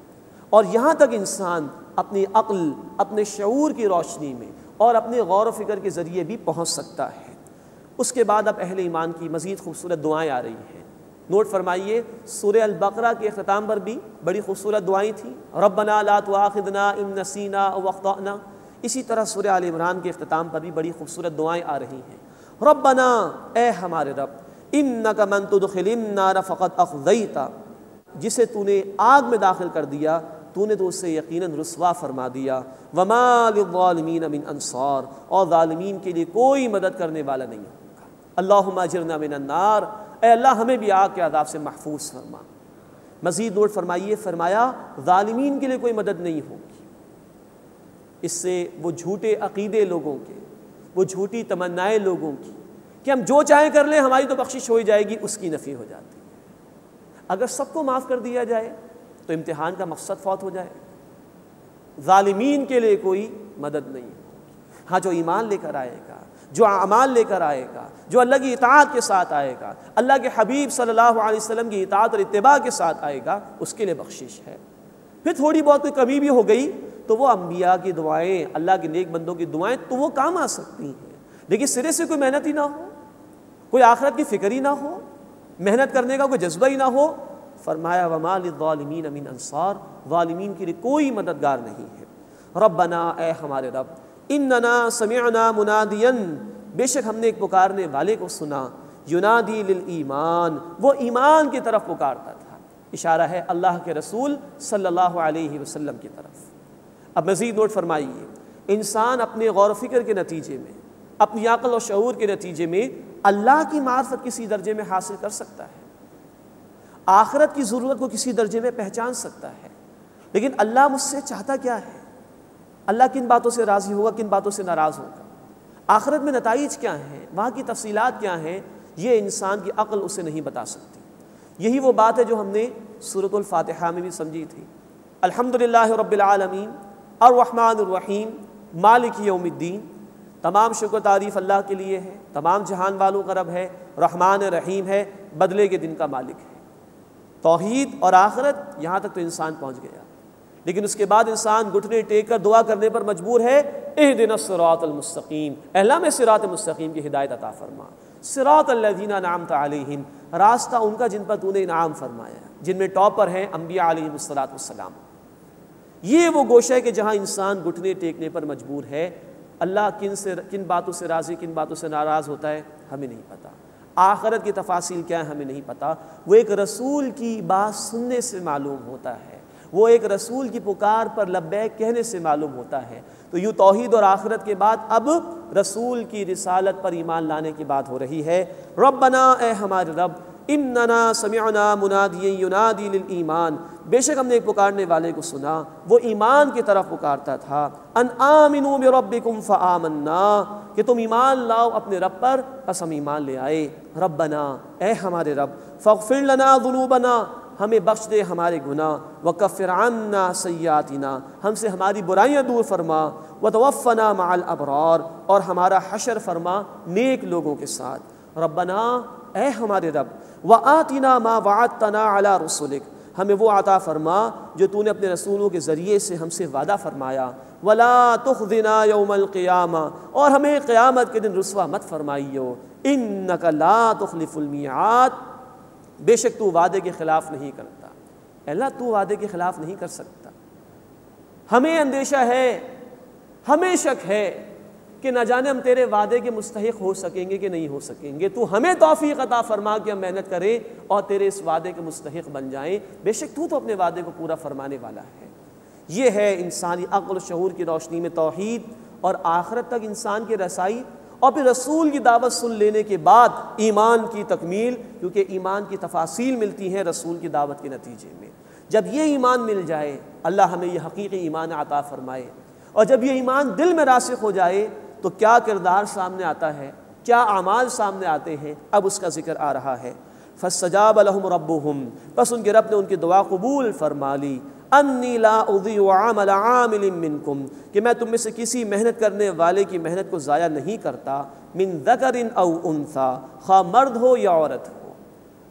اور یہاں تک انسان اپنی عقل، اپنے شعور کی روشنی میں اور اپنے غور و فکر کے ذریعے بھی پہنچ سکتا ہے۔ اس کے بعد اب اہل ایمان کی مزید خوبصورت دعائیں آ رہی ہیں۔ نوٹ فرمائیے، سورہ البقرہ کے اختتام پر بھی بڑی خوبصورت دعائیں تھیں، ربنا لا تؤاخذنا ان نسینا او اخطأنا۔ اسی طرح سورہ آل عمران کے اختتام پر بھی بڑی خوبصورت دعائیں آ رہی ہیں، ربنا، اے ہمارے رب، انک من تدخل النار فقد اخزیت، جسے تو نے آگ میں داخل کر دیا تو نے تو اسے یقیناً رسوا فرما دیا، وما للظالمین من انصار، اور ظالمین کے لیے کوئی مدد کرنے والا نہیں ہوگا۔ اللہم اجرنا من النار، اے اللہ ہمیں بھی آگ کے عذاب سے محفوظ فرما۔ مزید نوٹ فرمائیے، فرمایا ظالمین کے لیے کوئی مدد نہیں ہوگی۔ اس سے وہ جھوٹے عقیدے لوگوں کے، وہ جھوٹی تمنائیں لوگوں کی کہ ہم جو چاہیں کر لیں ہماری تو بخشش ہو جائے گی، اس کی نفی ہو جاتی ہے۔ اگر سب کو معاف کر دیا جائے تو امتحان کا مقصد فوت ہو جائے گا۔ ظالمین کے لیے کوئی مدد نہیں ہوگی۔ ہاں جو ایمان لے کر آئے گا، جو اعمال لے کر آئے گا، جو اللہ کی اطاعت کے ساتھ آئے گا، اللہ کے حبیب صلی اللہ علیہ وسلم کی اطاعت اور اتباع کے ساتھ آئے گا، اس کے لیے بخشش ہے۔ پھر تھوڑی بہت کوئی کمی بھی ہو گئی تو وہ انبیاء کی دعائیں، اللہ کے نیک بندوں کی دعائیں تو وہ کام آ سکتی ہیں، لیکن سرے سے کوئی محنت ہی نہ ہو، کوئی آخرت کی فکر ہی نہ ہو، محنت کرنے کا کوئی جذبہ ہی نہ ہو، فرمایا وما للظالمین من انصار، ظالمین کے لیے کوئی مددگار نہیں ہے۔ ربنا، اے ہمارے رب، اننا سمعنا منادیا، بے شک ہم نے ایک پکارنے والے کو سنا، ینادی للایمان، وہ ایمان کی طرف پکارتا تھا۔ اشارہ ہے اللہ کے رسول صلی اللہ علیہ وسلم کی طرف۔ اب مزید نوٹ فرمائیے، انسان اپنے غور و فکر کے نتیجے میں، اپنی عقل اور شعور کے نتیجے میں اللہ کی معرفت کسی درجے میں حاصل کر سکتا ہے، آخرت کی ضرورت کو کسی درجے میں پہچان سکتا ہے، لیکن اللہ مجھ سے چاہتا کیا ہے، اللہ کن باتوں سے راضی ہوگا، کن باتوں سے ناراض ہوگا، آخرت میں نتائج کیا ہیں، وہاں کی تفصیلات کیا ہیں، یہ انسان کی عقل اسے نہیں بتا سکتی۔ یہی وہ بات ہے جو ہم نے سورۃ الفاتحہ میں بھی سمجھی تھی۔ الحمدللہ رب العالمین الرحمن الرحیم مالک یوم الدین، تمام شکر تعریف اللہ کے لیے ہے، تمام جہان والوں کا رب ہے، رحمان رحیم ہے، بدلے کے دن کا مالک ہے۔ توحید اور آخرت یہاں تک تو انسان پہنچ گیا، لیکن اس کے بعد انسان گھٹنے ٹیک کر دعا کرنے پر مجبور ہے، اہدنا الصراط المستقیم، اے اللہ میں صراط مستقیم کی ہدایت عطا فرما، صراط الذین انعمت علیہم، راستہ ان کا جن پر تو نے انعام فرمایا، جن میں ٹاپر ہیں انبیاء علیہم السلام۔ یہ وہ گوشہ ہے کہ جہاں انسان گھٹنے ٹیکنے پر مجبور ہے۔ اللہ کن باتوں سے راضی، کن باتوں سے ناراض ہوتا ہے ہمیں نہیں پتہ، آخرت کی تفاصیل کیا ہے ہمیں نہیں پتہ، وہ ایک رسول کی بات سننے سے معلوم ہوتا ہے، وہ ایک رسول کی پکار پر لبیک کہنے سے معلوم ہوتا ہے۔ تو یوں توحید اور آخرت کے بعد اب رسول کی رسالت پر ایمان لانے کی بات ہو رہی ہے۔ ربنا، اے ہمارے رب، اننا سمعنا منادیا ینادی للایمان، بے شک ہم نے ایک پکارنے والے کو سنا، وہ ایمان کی طرف پکارتا تھا، ان آمنوا بربکم فآمنا، کہ تم ایمان لاؤ اپنے رب پر، پس ہم ایمان لے آئے۔ ربنا، اے ہمارے رب، فاغفر لنا ذنوبنا، ہمیں بخش دے ہمارے گناہ، وکفر عنا سیئاتنا، ہم سے ہماری برائیاں دور فرما، وتوفنا مع الابرار، اور ہمارا حشر فرما نیک لوگوں کے ساتھ۔ ربنا، اے ہمارے رب، وآتنا ما وعدتنا علی رسلک، ہمیں وہ عطا فرما جو تو نے اپنے رسولوں کے ذریعے سے ہم سے وعدہ فرمایا، ولا تخزنا یوم القیامہ، اور ہمیں قیامت کے دن رسوا مت فرمائیو، انک لا تخلف المیعاد، بے شک تو وعدے کے خلاف نہیں کرتا۔ اللہ تو وعدے کے خلاف نہیں کر سکتا۔ ہمیں اندیشہ ہے، ہمیں شک ہے کہ نہ جانے ہم تیرے وعدے کے مستحق ہو سکیں گے کہ نہیں ہو سکیں گے، تو ہمیں توفیق عطا فرما کہ ہم محنت کریں اور تیرے اس وعدے کے مستحق بن جائیں، بے شک تو اپنے وعدے کو پورا فرمانے والا ہے۔ یہ ہے انسانی عقل و شعور کی روشنی میں توحید اور آخرت تک انسان کی رسائی، اور پھر رسول کی دعوت سن لینے کے بعد ایمان کی تکمیل، کیونکہ ایمان کی تفاصیل ملتی ہیں رسول کی دعوت کے نتیجے میں۔ جب یہ ایمان مل جائے، اللہ ہمیں یہ حقیقی ایمان عطا فرمائے، اور جب یہ ایمان دل میں راسخ ہو جائے تو کیا کردار سامنے آتا ہے، کیا اعمال سامنے آتے ہیں، اب اس کا ذکر آ رہا ہے۔ فاستجاب لهم ربهم، بس ان کے رب نے ان کی دعا قبول فرما لی، انی لا اضیع عمل عامل منکم، کہ میں تم میں سے کسی محنت کرنے والے کی محنت کو ضائع نہیں کرتا، من ذکر او انثی، خواہ مرد ہو یا عورت ہو۔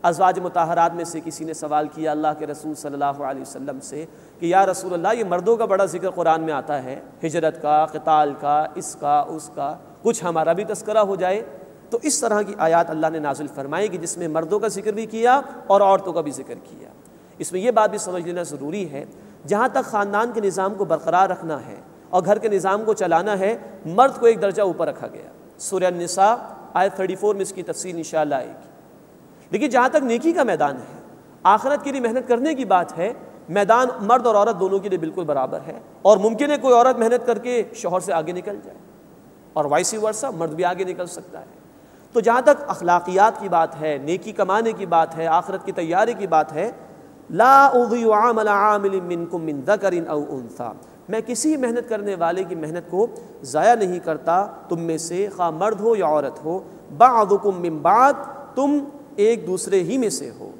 ازواج مطہرات میں سے کسی نے سوال کیا اللہ کے رسول صلی اللہ علیہ وسلم سے کہ یا رسول اللہ، یہ مردوں کا بڑا ذکر قرآن میں آتا ہے، ہجرت کا، قتال کا، اس کا اس کا، کچھ ہمارا بھی تذکرہ ہو جائے۔ تو اس طرح کی آیات اللہ نے نازل فرمائی کہ جس میں مردوں کا ذکر بھی کیا اور عورتوں کا بھی ذکر کیا۔ اس میں یہ بات بھی سمجھ لینا ضروری ہے، جہاں تک خاندان کے نظام کو برقرار رکھنا ہے اور گھر کے نظام کو چلانا ہے، مرد کو ایک درجہ اوپر رکھا گیا۔ سورہ النساء آیت 34 میں اس کی تفصیل انشاءاللہ آئے گی۔ لیکن جہاں تک نیکی کا میدان ہے، آخرت کے لیے محنت کرنے کی بات ہے، میدان مرد اور عورت دونوں کے لیے بالکل برابر ہے، اور ممکن ہے کوئی عورت محنت کر کے شوہر سے آگے نکل جائے، اور وائس ورثہ مرد بھی آگے نکل سکتا ہے۔ تو جہاں تک اخلاقیات کی بات ہے، نیکی کمانے کی بات ہے، آخرت کی تیاری کی بات ہے، لا اضیع عمل عامل منکم من ذکر او انثی، میں کسی محنت کرنے والے کی محنت کو ضائع نہیں کرتا تم میں سے، خواہ مرد ہو یا عورت ہو، بعضکم من بعض، تم ایک دوسرے ہی میں سے ہو،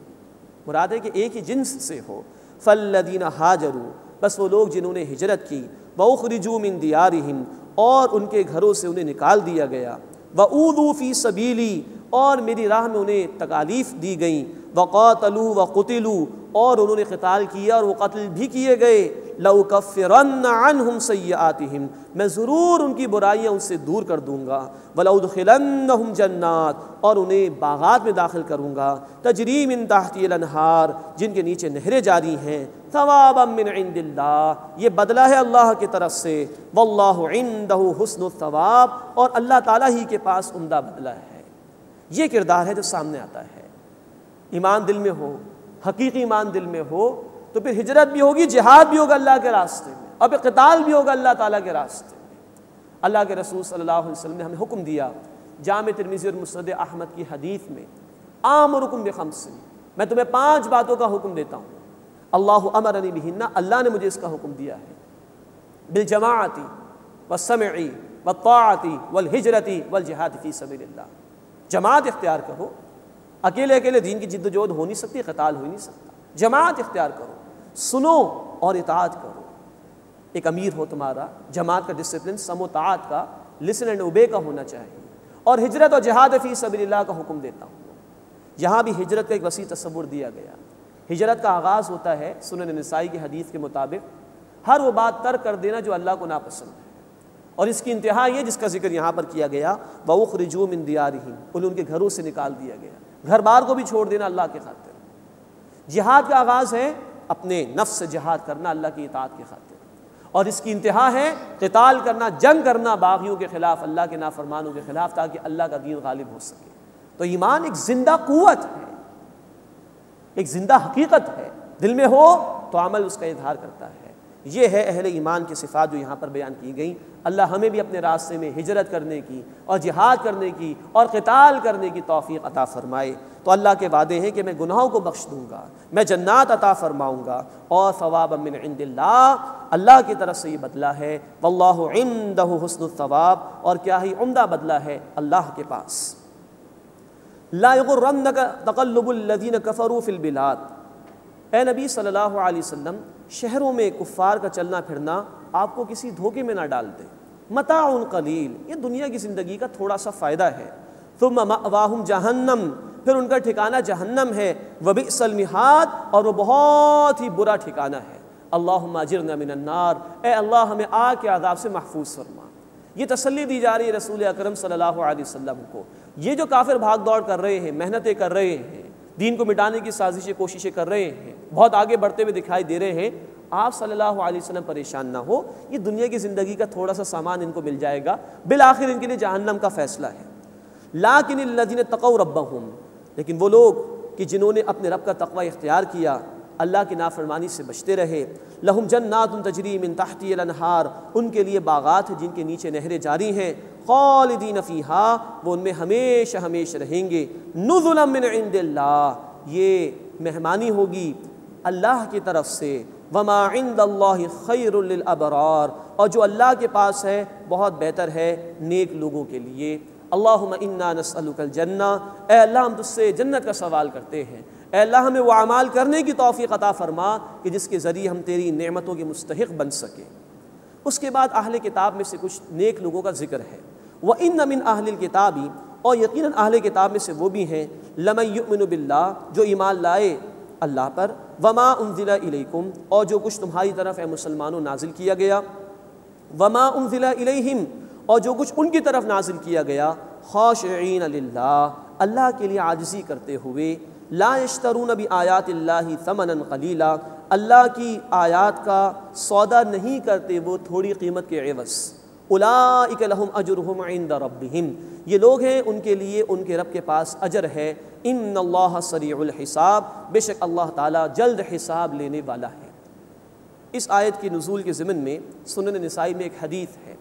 مراد ہے کہ ایک ہی جنس سے ہو۔ فالذین ہاجروا، بس وہ لوگ جنہوں نے ہجرت کی، واخرجوا من دیارہم، اور ان کے گھروں سے انہیں نکال دیا گیا، وأوذوا فی سبیلی، اور میری راہ میں انہیں تکالیف دی گئیں، وقاتلوا وقتلوا، اور انہوں نے قتال کیا اور وہ قتل بھی کیے گئے، لأکفرن عنہم سیئاتہم، میں ضرور ان کی برائیاں ان سے دور کر دوں گا، ولأدخلنہم جنات، اور انہیں باغات میں داخل کروں گا، تجری من تحتی الانہار، جن کے نیچے نہریں جاری ہیں، ثوابا من عند اللہ، یہ بدلہ ہے اللہ کی طرف سے، واللہ عندہ حسن الثواب، اور اللہ تعالیٰ ہی کے پاس عمدہ بدلہ ہے۔ یہ کردار ہے جو سامنے آتا ہے۔ ایمان دل میں ہو، حقیقی ایمان دل میں ہو، تو پھر ہجرت بھی ہوگی، جہاد بھی ہوگا اللہ کے راستے میں، اور پھر قتال بھی ہوگا اللہ تعالیٰ کے راستے میں۔ اللہ کے رسول صلی اللہ علیہ وسلم نے ہمیں حکم دیا، جامع ترمذی اور مسند احمد کی حدیث میں، آمرکم بخمس، میں تمہیں 5 باتوں کا حکم دیتا ہوں، اللہ امرنی بہن، اللہ نے مجھے اس کا حکم دیا ہے، بالجماعت والسمع والطاعۃ والہجرۃ والجہاد فی سبیل اللہ. جماعت اختیار کرو. اکیلے اکیلے دین کی جد و جہد ہو نہیں سکتی، قتال ہو ہی نہیں سکتا. جماعت اختیار کرو، سنو اور اطاعت کرو. ایک امیر ہو تمہارا، جماعت کا ڈسپلن سم و طاعت کا، لسن اینڈ اوبے کا ہونا چاہیے. اور ہجرت اور جہاد فی سبیل اللہ کا حکم دیتا ہوں. یہاں بھی ہجرت کا ایک وسیع تصور دیا گیا. ہجرت کا آغاز ہوتا ہے سنن نسائی کی حدیث کے مطابق ہر وہ بات ترک کر دینا جو اللہ کو ناپسند ہے. اور اس کی انتہا یہ جس کا ذکر یہاں پر کیا گیا، وَأُخْرِجُوا مِن دِيَارِهِمْ، انہیں ان کے گھروں سے نکال دیا گیا. گھر بار کو بھی چھوڑ دینا اللہ کے خاطر. جہاد کا آغاز ہے اپنے نفس سے جہاد کرنا اللہ کی اطاعت کی خاطر، اور اس کی انتہا ہے قتال کرنا، جنگ کرنا باغیوں کے خلاف، اللہ کے نافرمانوں کے خلاف، تاکہ اللہ کا دین غالب ہو سکے. تو ایمان ایک زندہ قوت ہے، ایک زندہ حقیقت ہے. دل میں ہو تو عمل اس کا اظہار کرتا ہے. یہ ہے اہل ایمان کی صفات جو یہاں پر بیان کی گئیں. اللہ ہمیں بھی اپنے راستے میں ہجرت کرنے کی اور جہاد کرنے کی اور قتال کرنے کی توفیق عطا فرمائے. تو اللہ کے وعدے ہیں کہ میں گناہوں کو بخش دوں گا، میں جنات عطا فرماؤں گا، اور ثوابا من عند اللہ، اللہ کی طرف سے یہ بدلہ ہے. واللہ عندہ حسن الثواب، اور کیا ہی عمدہ بدلہ ہے اللہ کے پاس. لا یغرنک تقلب الذین کفروا فی البلاد. اے نبی صلی اللہ علیہ وسلم، شہروں میں کفار کا چلنا پھرنا آپ کو کسی دھوکے میں نہ ڈال دے. متاع قلیل، یہ دنیا کی زندگی کا تھوڑا سا فائدہ ہے. ثم مأواہم جہنم، پھر ان کا ٹھکانہ جہنم ہے. وبئس المہاد، اور وہ بہت ہی برا ٹھکانہ ہے. اللہم اجرنا من النار، اے اللہ ہمیں آگ کے عذاب سے محفوظ فرما. یہ تسلی دی جا رہی ہے رسول اکرم صلی اللہ علیہ وسلم کو. یہ جو کافر بھاگ دوڑ کر رہے ہیں، محنتیں کر رہے ہیں، دین کو مٹانے کی سازشیں کوششیں کر رہے ہیں، بہت آگے بڑھتے ہوئے دکھائی دے رہے ہیں، آپ صلی اللہ علیہ وسلم پریشان نہ ہو. یہ دنیا کی زندگی کا تھوڑا سا سامان ان کو مل جائے گا، بالآخر ان کے لیے جہنم کا فیصلہ ہے. لیکن الذین اتقوا ربہم، لیکن وہ لوگ کہ جنہوں نے اپنے رب کا تقوی اختیار کیا، اللہ کی نافرمانی سے بچتے رہے. لہم جنات تجری من تحتها الانہار، ان کے لیے باغات ہیں جن کے نیچے نہریں جاری ہیں. خالدین فیہا، وہ ان میں ہمیشہ ہمیشہ رہیں گے. نزلا من عند اللہ، یہ مہمانی ہوگی اللہ کی طرف سے. وما عند اللہ خیر للابرار، اور جو اللہ کے پاس ہے بہت بہتر ہے نیک لوگوں کے لیے. اللہم انا نسألک الجنہ، اے اللہ ہم تجھ سے جنت کا سوال کرتے ہیں. اے اللہ ہمیں وہ اعمال کرنے کی توفیق عطا فرما کہ جس کے ذریعے ہم تیری نعمتوں کے مستحق بن سکیں. اس کے بعد اہل کتاب میں سے کچھ نیک لوگوں کا ذکر ہے. وَإِنَّ مِنْ أَهْلِ الْكِتَابِ، اور یقیناً اہل کتاب میں سے وہ بھی ہیں، لَمَن يُؤْمِنُ بِاللَّهِ، جو ایمان لائے اللہ پر. وَمَا أُنزِلَ إِلَيْكُمْ، اور جو کچھ تمہاری طرف اے مسلمانوں نازل کیا گیا. وَمَا أُنزِلَ إِلَيْهِمْ، اور جو کچھ ان کی طرف نازل کیا گیا. خاشعین للہ، اللہ کے لیے عاجزی کرتے ہوئے. لا یشترون بآیات اللہ ثمنا قلیلا، اللہ کی آیات کا سودا نہیں کرتے وہ تھوڑی قیمت کے عوض. اولئک لہم اجرہم عند ربہم، یہ لوگ ہیں ان کے لیے ان کے رب کے پاس اجر ہے. ان اللہ سریع الحساب، بے شک اللہ تعالیٰ جلد حساب لینے والا ہے. اس آیت کی نزول کے ضمن میں سنن نسائی میں ایک حدیث ہے.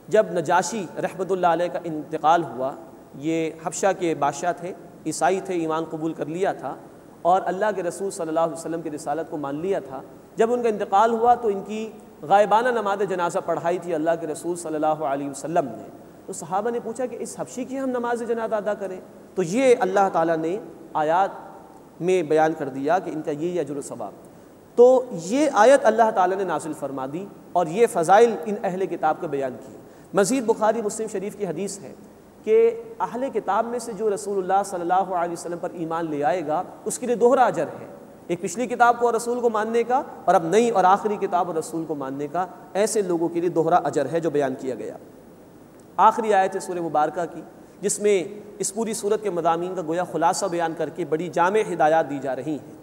جب نجاشی رحمۃ اللہ علیہ کا انتقال ہوا، یہ حبشہ کے بادشاہ تھے، عیسائی تھے، ایمان قبول کر لیا تھا اور اللہ کے رسول صلی اللہ علیہ وسلم کی رسالت کو مان لیا تھا. جب ان کا انتقال ہوا تو ان کی غائبانہ نماز جنازہ پڑھائی تھی اللہ کے رسول صلی اللہ علیہ وسلم نے. تو صحابہ نے پوچھا کہ اس حبشی کی ہم نماز جنازہ ادا کریں؟ تو یہ اللہ تعالیٰ نے آیات میں بیان کر دیا کہ ان کا یہ اجر و ثواب. تو یہ آیت اللہ تعالیٰ نے نازل فرما دی اور یہ فضائل ان اہل کتاب کو بیان کی. مزید بخاری مسلم شریف کی حدیث ہے کہ اہل کتاب میں سے جو رسول اللہ صلی اللہ علیہ وسلم پر ایمان لے آئے گا اس کے لیے دوہرا اجر ہے. ایک پچھلی کتاب کو اور رسول کو ماننے کا، اور اب نئی اور آخری کتاب اور رسول کو ماننے کا. ایسے لوگوں کے لیے دوہرا اجر ہے جو بیان کیا گیا. آخری آیت ہے سورہ مبارکہ کی، جس میں اس پوری سورت کے مضامین کا گویا خلاصہ بیان کر کے بڑی جامع ہدایات دی جا رہی ہیں.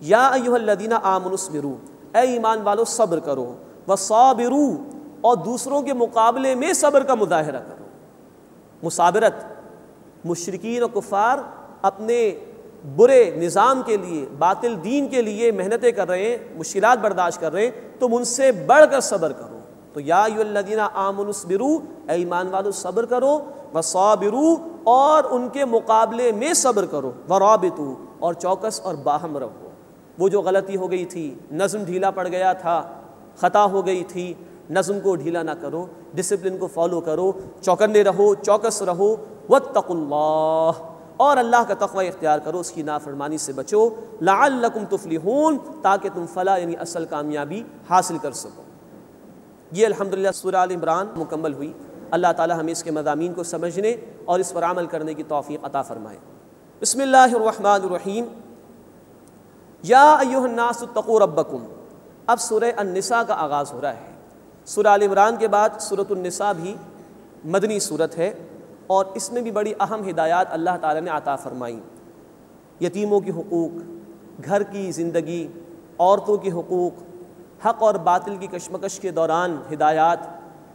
یا ایھا الذین آمنوا اصبروا، اے ایمان والو صبر کرو. وصابروا، اور دوسروں کے مقابلے میں صبر کا مظاہرہ کرو. مصابرت، مشرکین و کفار اپنے برے نظام کے لیے، باطل دین کے لیے محنتیں کر رہے ہیں، مشکلات برداشت کر رہے ہیں، تم ان سے بڑھ کر صبر کرو. تو یا ایھا الذین آمنوا اصبروا، اے ایمان والو صبر کرو. وصابروا، اور ان کے مقابلے میں صبر کرو. ورابطوا، اور چوکس اور باہم رہو. وہ جو غلطی ہو گئی تھی، نظم ڈھیلا پڑ گیا تھا، خطا ہو گئی تھی، نظم کو ڈھیلا نہ کرو، ڈسپلن کو فالو کرو، چوکنے رہو، چوکس رہو، واتقوا اللہ، اور اللہ کا تقوی اختیار کرو، اس کی نافرمانی سے بچو، لعلکم تفلحون، تاکہ تم فلاح یعنی اصل کامیابی حاصل کر سکو۔ یہ الحمدللہ سورہ آل عمران مکمل ہوئی۔ اللہ تعالی ہمیں اس کے مضامین کو سمجھنے اور اس پر عمل کرنے کی توفیق عطا فرمائے۔ بسم اللہ الرحمن الرحیم۔ یا ایھا الناس اتقوا ربکم، اب سورہ النساء کا آغاز ہو رہا ہے۔ سورہ آل عمران کے بعد سورۃ النساء بھی مدنی سورت ہے، اور اس میں بھی بڑی اہم ہدایات اللہ تعالی نے عطا فرمائیں۔ یتیموں کے حقوق، گھر کی زندگی، عورتوں کے حقوق، حق اور باطل کی کشمکش کے دوران ہدایات،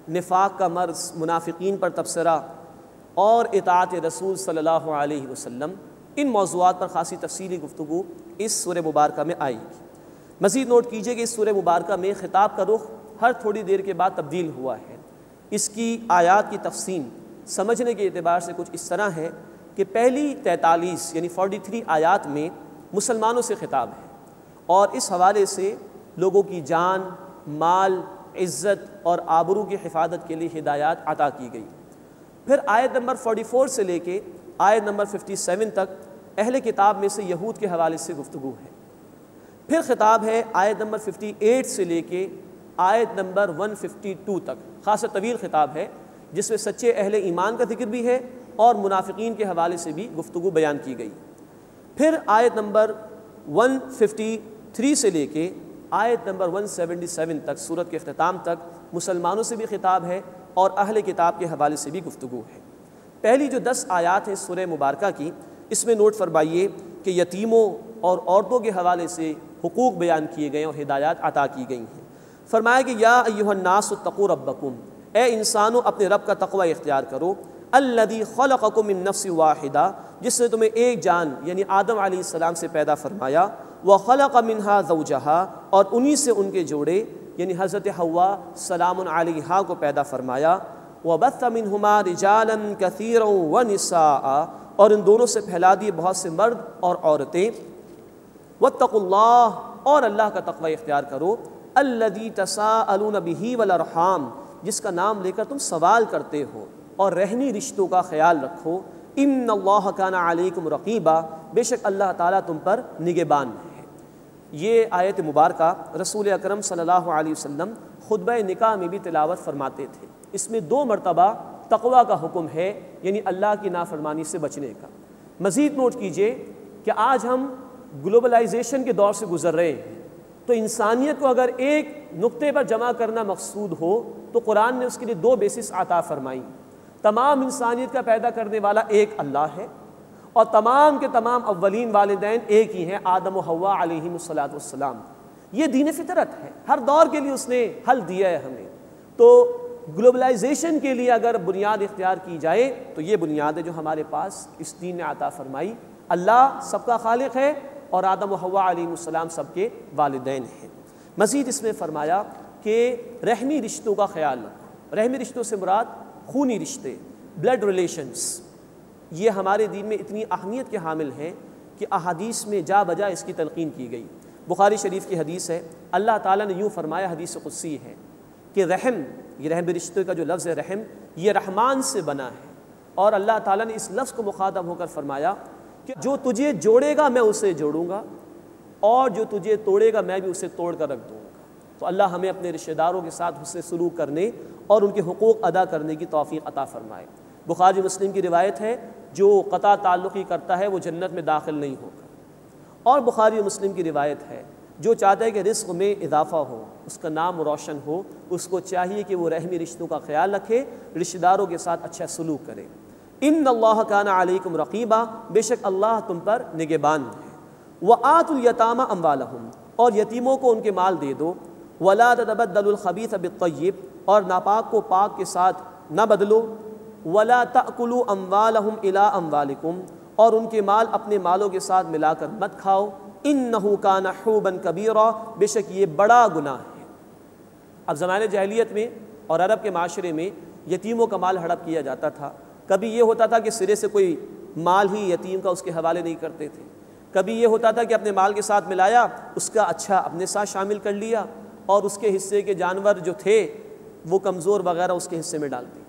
نفاق کا مرض، منافقین پر تبصرہ، اور اطاعت رسول صلی اللہ علیہ وسلم، ان موضوعات پر خاصی تفصیلی گفتگو اس سورہ مبارکہ میں آئی۔ مزید نوٹ کیجئے کہ اس سورہ مبارکہ میں خطاب کا رخ ہر تھوڑی دیر کے بعد تبدیل ہوا ہے۔ اس کی آیات کی تقسیم سمجھنے کے اعتبار سے کچھ اس طرح ہے کہ پہلی 43 یعنی 43 آیات میں مسلمانوں سے خطاب ہے، اور اس حوالے سے لوگوں کی جان، مال، عزت اور آبرو کی حفاظت کے لیے ہدایات عطا کی گئی۔ پھر آیت نمبر 44 سے لے کے آیت نمبر 57 تک اہل کتاب میں سے یہود کے حوالے سے گفتگو ہے۔ پھر خطاب ہے آیت نمبر 58 سے لے کے آیت نمبر 152 تک، خاصا طویل خطاب ہے جس میں سچے اہل ایمان کا ذکر بھی ہے اور منافقین کے حوالے سے بھی گفتگو بیان کی گئی۔ پھر آیت نمبر 153 سے لے کے آیت نمبر 177 تک سورت کے اختتام تک مسلمانوں سے بھی خطاب ہے اور اہل کتاب کے حوالے سے بھی گفتگو ہے۔ پہلی جو 10 آیات ہیں سورہ مبارکہ کی، اس میں نوٹ فرمائیے کہ یتیموں اور عورتوں کے حوالے سے حقوق بیان کیے گئے اور ہدایات عطا کی گئی ہیں۔ فرمایا کہ یا ایھا الناس اتقوا ربکم، اے انسانوں اپنے رب کا تقوی اختیار کرو، الذی خلقکم من نفس واحدہ، جس نے تمہیں ایک جان یعنی آدم علیہ السلام سے پیدا فرمایا، وخلق منہا زوجہا، اور انہی سے ان کے جوڑے یعنی حضرت حوا سلام علیہا کو پیدا فرمایا، وبث منہما رجالا کثیرا ونساء، اور ان دونوں سے پھیلا دیے بہت سے مرد اور عورتیں، واتقوا اللہ، اور اللہ کا تقوی اختیار کرو، الذی تساءلون بہ والارحام، جس کا نام لے کر تم سوال کرتے ہو اور رحمی رشتوں کا خیال رکھو، ان اللہ کان علیکم رقیبا، بے شک اللہ تعالیٰ تم پر نگہبان ہے۔ یہ آیت مبارکہ رسول اکرم صلی اللہ علیہ وسلم خطبہ نکاح میں بھی تلاوت فرماتے تھے۔ اس میں 2 مرتبہ تقوی کا حکم ہے، یعنی اللہ کی نافرمانی سے بچنے کا۔ مزید نوٹ کیجئے کہ آج ہم گلوبلائزیشن کے دور سے گزر رہے ہیں، تو انسانیت کو اگر ایک نقطے پر جمع کرنا مقصود ہو تو قرآن نے اس کے لیے 2 بیسس عطا فرمائی۔ تمام انسانیت کا پیدا کرنے والا ایک اللہ ہے، اور تمام کے تمام اولین والدین ایک ہی ہیں، آدم و حوا علیہم السلام۔ یہ دین فطرت ہے، ہر دور کے لیے اس نے حل دیا ہے ہمیں۔ تو گلوبلائزیشن کے لیے اگر بنیاد اختیار کی جائے تو یہ بنیاد ہے جو ہمارے پاس اس دین نے عطا فرمائی۔ اللہ سب کا خالق ہے اور آدم و حوا علیہ السلام سب کے والدین ہیں۔ مزید اس میں فرمایا کہ رحمی رشتوں کا خیال رکھو۔ رحمی رشتوں سے مراد خونی رشتے، بلڈ ریلیشنز، یہ ہمارے دین میں اتنی اہمیت کے حامل ہیں کہ احادیث میں جا بجا اس کی تلقین کی گئی۔ بخاری شریف کی حدیث ہے، اللہ تعالیٰ نے یوں فرمایا، حدیث قدسی ہے کہ رحم، یہ رحم رشتے کا جو لفظ ہے رحم، یہ رحمان سے بنا ہے، اور اللہ تعالیٰ نے اس لفظ کو مخاطب ہو کر فرمایا کہ جو تجھے جوڑے گا میں اسے جوڑوں گا، اور جو تجھے توڑے گا میں بھی اسے توڑ کر رکھ دوں گا۔ تو اللہ ہمیں اپنے رشتہ داروں کے ساتھ حسن سلوک کرنے اور ان کے حقوق ادا کرنے کی توفیق عطا فرمائے۔ بخاری مسلم کی روایت ہے، جو قطع تعلقی کرتا ہے وہ جنت میں داخل نہیں ہوگا۔ اور بخاری مسلم کی روایت ہے، جو چاہتا ہے کہ رزق میں اضافہ ہو، اس کا نام روشن ہو، اس کو چاہیے کہ وہ رحمی رشتوں کا خیال رکھے، رشتہ داروں کے ساتھ اچھا سلوک کرے۔ ان اللہ کان علیکم رقیبا، بے شک اللہ تم پر نگہبان ہے۔ وآتوا الیتامی اموالہم، اور یتیموں کو ان کے مال دے دو۔ ولا تتبدلوا الخبیث بالطیب، اور ناپاک کو پاک کے ساتھ نہ بدلو۔ ولا تأکلوا اموالہم الی اموالکم، اور ان کے مال اپنے مالوں کے ساتھ ملا کر مت کھاؤ۔ انہ کان حوبا کبیرا، بے شک یہ بڑا گناہ ہے۔ اب زمانے جاہلیت میں اور عرب کے معاشرے میں یتیموں کا مال ہڑپ کیا جاتا تھا۔ کبھی یہ ہوتا تھا کہ سرے سے کوئی مال ہی یتیم کا اس کے حوالے نہیں کرتے تھے، کبھی یہ ہوتا تھا کہ اپنے مال کے ساتھ ملایا، اس کا اچھا اپنے ساتھ شامل کر لیا، اور اس کے حصے کے جانور جو تھے وہ کمزور وغیرہ اس کے حصے میں ڈال دی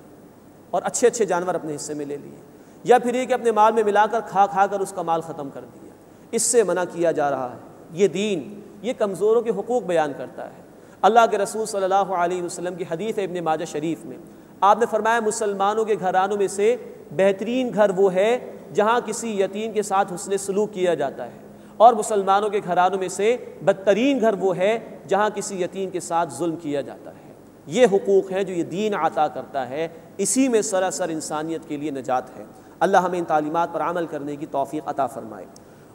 اور اچھے اچھے جانور اپنے حصے میں لے لیے، یا پھر یہ کہ اپنے مال میں ملا کر کھا کر اس کا مال ختم کر دیا، اس سے منع کیا جا رہا ہے۔ یہ دین یہ کمزوروں کے حقوق بیان کرتا ہے۔ اللہ کے رسول صلی اللہ علیہ وسلم کی حدیث ہے ابن ماجہ شریف میں، آپ نے فرمایا مسلمانوں کے گھرانوں میں سے بہترین گھر وہ ہے جہاں کسی یتیم کے ساتھ حسن سلوک کیا جاتا ہے، اور مسلمانوں کے گھرانوں میں سے بدترین گھر وہ ہے جہاں کسی یتیم کے ساتھ ظلم کیا جاتا ہے۔ یہ حقوق ہیں جو یہ دین عطا کرتا ہے، اسی میں سراسر انسانیت کے لیے نجات ہے۔ اللہ ہمیں ان تعلیمات پر عمل کرنے کی توفیق عطا فرمائے۔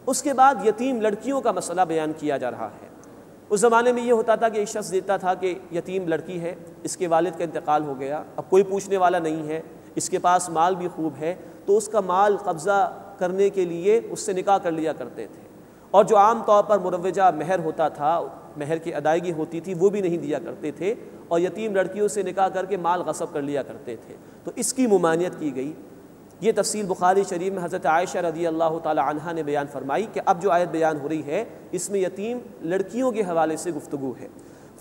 اس کے بعد یتیم لڑکیوں کا مسئلہ بیان کیا جا رہا ہے۔ اس زمانے میں یہ ہوتا تھا کہ ایک شخص دیتا تھا کہ یتیم لڑکی ہے، اس کے والد کا انتقال ہو گیا، اب کوئی پوچھنے والا نہیں ہے، اس کے پاس مال بھی خوب ہے، تو اس کا مال قبضہ کرنے کے لیے اس سے نکاح کر لیا کرتے تھے، اور جو عام طور پر مروجہ مہر ہوتا تھا، مہر کی ادائیگی ہوتی تھی، وہ بھی نہیں دیا کرتے تھے، اور یتیم لڑکیوں سے نکاح کر کے مال غصب کر لیا کرتے تھے۔ تو اس کی ممانعت کی گئی۔ یہ تفصیل بخاری شریف میں حضرت عائشہ رضی اللہ تعالی عنہا نے بیان فرمائی کہ اب جو آیت بیان ہو رہی ہے اس میں یتیم لڑکیوں کے حوالے سے گفتگو ہے۔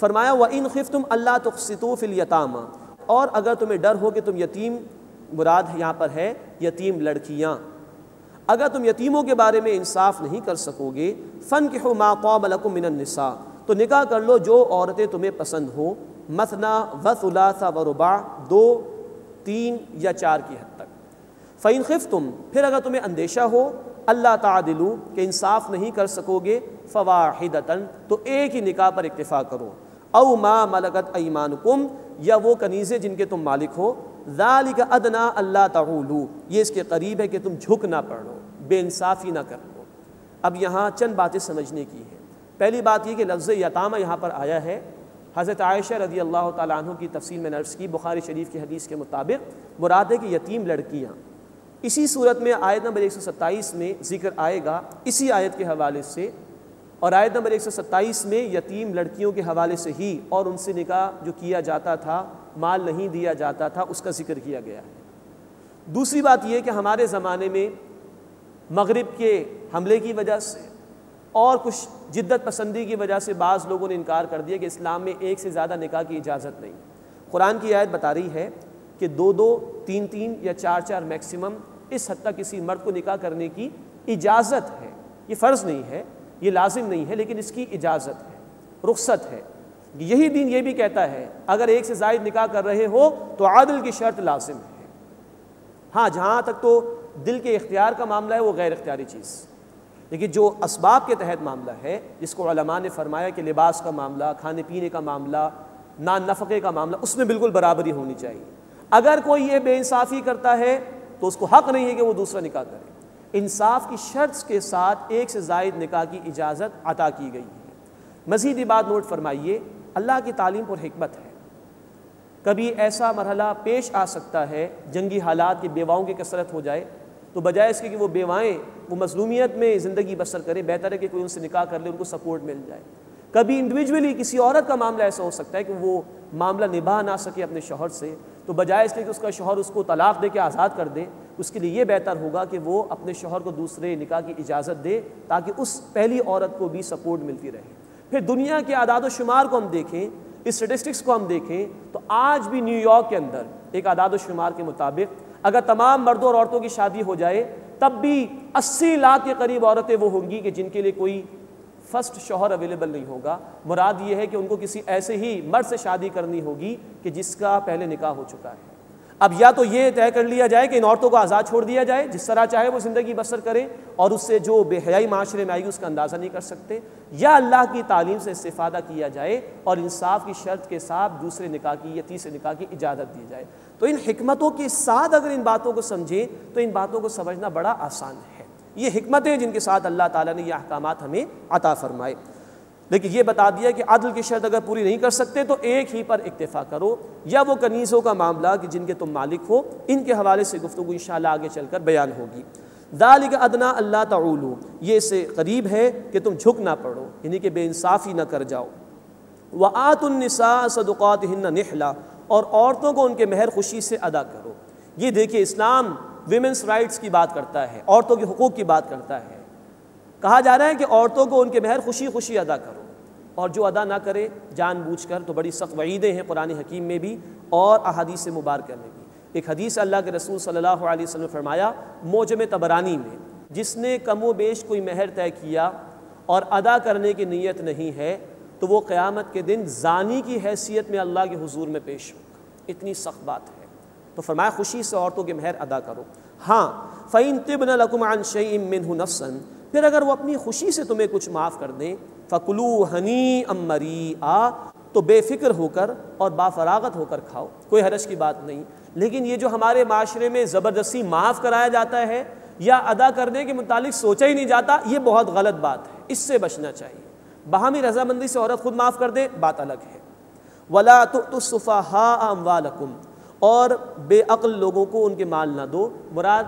فرمایا وَإِنْ خِفْتُمْ أَلَّا تُقْسِطُوا فِي الْيَتَامَى، اور اگر تمہیں ڈر ہو کہ تم یتیم، مراد یہاں پر ہے یتیم لڑکیاں، اگر تم یتیموں کے بارے میں انصاف نہیں کر سکو گے، فَانْكِحُوا مَا طَابَ لَكُم مِّنَ النِّسَاءِ، تو نکاح کر لو جو عورتیں تمہیں پسند ہوں، مثنا وثلاث ورباع، 2، 3 یا 4 کی حد تک۔ فَإِنْ خِفْتُمْ، پھر اگر تمہیں اندیشہ ہو، اللہ تعدلوا، کہ انصاف نہیں کر سکو گے، فواحدۃ، تو ایک ہی نکاح پر اکتفا کرو، او ما ملکت ایمانکم، یا وہ کنیزیں جن کے تم مالک ہو، ذالک ادنی اللہ تعولوا، یہ اس کے قریب ہے کہ تم جھک نہ پڑو، بے انصافی نہ کر لو۔ اب یہاں چند باتیں سمجھنے کی ہیں۔ پہلی بات یہ کہ لفظ یتامہ یہاں پر آیا ہے، حضرت عائشہ رضی اللہ تعالیٰ عنہ کی تفصیل میں عرض کی، بخاری شریف کی حدیث کے مطابق مراد ہے کہ یتیم لڑکیاں۔ اسی صورت میں آیت نمبر 127 میں ذکر آئے گا اسی آیت کے حوالے سے، اور آیت نمبر 127 میں یتیم لڑکیوں کے حوالے سے ہی، اور ان سے نکاح جو کیا جاتا تھا، مال نہیں دیا جاتا تھا، اس کا ذکر کیا گیا ہے۔ دوسری بات یہ کہ ہمارے زمانے میں مغرب کے حملے کی وجہ سے اور کچھ جدت پسندی کی وجہ سے بعض لوگوں نے انکار کر دیا کہ اسلام میں ایک سے زیادہ نکاح کی اجازت نہیں۔ قرآن کی آیت بتا رہی ہے کہ 2، 3 یا 4 میکسیمم، اس حد تک کسی مرد کو نکاح کرنے کی اجازت ہے۔ یہ فرض نہیں ہے، یہ لازم نہیں ہے، لیکن اس کی اجازت ہے، رخصت ہے۔ یہی دین یہ بھی کہتا ہے اگر ایک سے زائد نکاح کر رہے ہو تو عدل کی شرط لازم ہے۔ ہاں، جہاں تک تو دل کے اختیار کا معاملہ ہے وہ غیر اختیاری چیز، لیکن جو اسباب کے تحت معاملہ ہے، جس کو علماء نے فرمایا کہ لباس کا معاملہ، کھانے پینے کا معاملہ، نان نفقے کا معاملہ، اس میں بالکل برابری ہونی چاہیے۔ اگر کوئی یہ بے انصافی کرتا ہے تو اس کو حق نہیں ہے کہ وہ دوسرا نکاح کرے۔ انصاف کی شرط کے ساتھ ایک سے زائد نکاح کی اجازت عطا کی گئی ہے۔ مزید یہ بات نوٹ فرمائیے، اللہ کی تعلیم پر حکمت ہے۔ کبھی ایسا مرحلہ پیش آ سکتا ہے جنگی حالات کی، بیواؤں کی کثرت ہو جائے، تو بجائے اس کے کہ وہ بیوائیں وہ مظلومیت میں زندگی بسر کریں، بہتر ہے کہ کوئی ان سے نکاح کر لے، ان کو سپورٹ مل جائے۔ کبھی انڈیویجولی کسی عورت کا معاملہ ایسا ہو سکتا ہے کہ وہ معاملہ نبھا نہ سکے اپنے شوہر سے، تو بجائے اس کے کہ اس کا شوہر اس کو طلاق دے کے آزاد کر دے، اس کے لیے یہ بہتر ہوگا کہ وہ اپنے شوہر کو دوسرے نکاح کی اجازت دے، تاکہ اس پہلی عورت کو بھی سپورٹ ملتی رہے۔ پھر دنیا کے اعداد و شمار کو ہم دیکھیں، اسٹیٹسٹکس کو ہم دیکھیں، تو آج بھی نیو یارک کے اندر ایک اعداد و شمار کے مطابق اگر تمام مردوں اور عورتوں کی شادی ہو جائے تب بھی 80 لاکھ کے قریب عورتیں وہ ہوں گی کہ جن کے لیے کوئی فرسٹ شوہر اویلیبل نہیں ہوگا۔ مراد یہ ہے کہ ان کو کسی ایسے ہی مرد سے شادی کرنی ہوگی کہ جس کا پہلے نکاح ہو چکا ہے۔ اب یا تو یہ طے کر لیا جائے کہ ان عورتوں کو آزاد چھوڑ دیا جائے، جس طرح چاہے وہ زندگی بسر کریں، اور اس سے جو بے حیائی معاشرے میں آئی اس کا اندازہ نہیں کر سکتے، یا اللہ کی تعلیم سے استفادہ کیا جائے اور انصاف کی شرط کے ساتھ دوسرے نکاح کی یا تیسرے نکاح کی اجازت دی جائے۔ تو ان حکمتوں کے ساتھ اگر ان باتوں کو سمجھیں تو ان باتوں کو سمجھنا بڑا آسان ہے۔ یہ حکمتیں جن کے ساتھ اللہ تعالیٰ نے یہ احکامات ہمیں عطا فرمائے۔ لیکن یہ بتا دیا کہ عدل کی شرط اگر پوری نہیں کر سکتے تو ایک ہی پر اکتفا کرو، یا وہ کنیزوں کا معاملہ کہ جن کے تم مالک ہو، ان کے حوالے سے گفتگو انشاءاللہ آگے چل کر بیان ہوگی۔ ذالک ادنی اللہ تعولوا، یہ اس سے قریب ہے کہ تم جھک نہ پڑو، یعنی کہ بے انصافی نہ کر جاؤ۔ وآتوا النساء صدقاتہن نحلا، اور عورتوں کو ان کے مہر خوشی سے ادا کرو۔ یہ دیکھیے اسلام ویمنس رائٹس کی بات کرتا ہے، عورتوں کے حقوق کی بات کرتا ہے۔ کہا جا رہا ہے کہ عورتوں کو ان کے مہر خوشی خوشی ادا کرو۔ اور جو ادا نہ کرے جان بوجھ کر تو بڑی سخت وعیدیں ہیں قرآن حکیم میں بھی اور احادیث مبارکہ میں بھی۔ ایک حدیث اللہ کے رسول صلی اللہ علیہ وسلم نے فرمایا معجم طبرانی میں، جس نے کم و بیش کوئی مہر طے کیا اور ادا کرنے کی نیت نہیں ہے تو وہ قیامت کے دن زانی کی حیثیت میں اللہ کے حضور میں پیش ہوگا۔ اتنی سخت بات ہے، تو فرمایا خوشی سے عورتوں کے مہر ادا کرو۔ ہاں فَإِن طِبْنَ لَكُمْ عَنْ شَيْءٍ مِّنْهُ نَفْسًا، پھر اگر وہ اپنی خوشی سے تمہیں کچھ معاف کر دیں، فَكُلُوا هَنِيئًا مَرِيئًا، تو بے فکر ہو کر اور بافراغت ہو کر کھاؤ، کوئی حرج کی بات نہیں۔ لیکن یہ جو ہمارے معاشرے میں زبردستی معاف کرایا جاتا ہے یا ادا کرنے کے متعلق سوچا ہی نہیں جاتا، یہ بہت غلط بات ہے، اس سے بچنا چاہیے۔ باہمی رضامندی سے عورت خود معاف کر دے بات الگ ہے۔ وَلَا تُؤْتُوا السُّفَهَاءَ أَمْوَالَكُمْ، اور بے عقل لوگوں کو ان کے مال نہ دو، مراد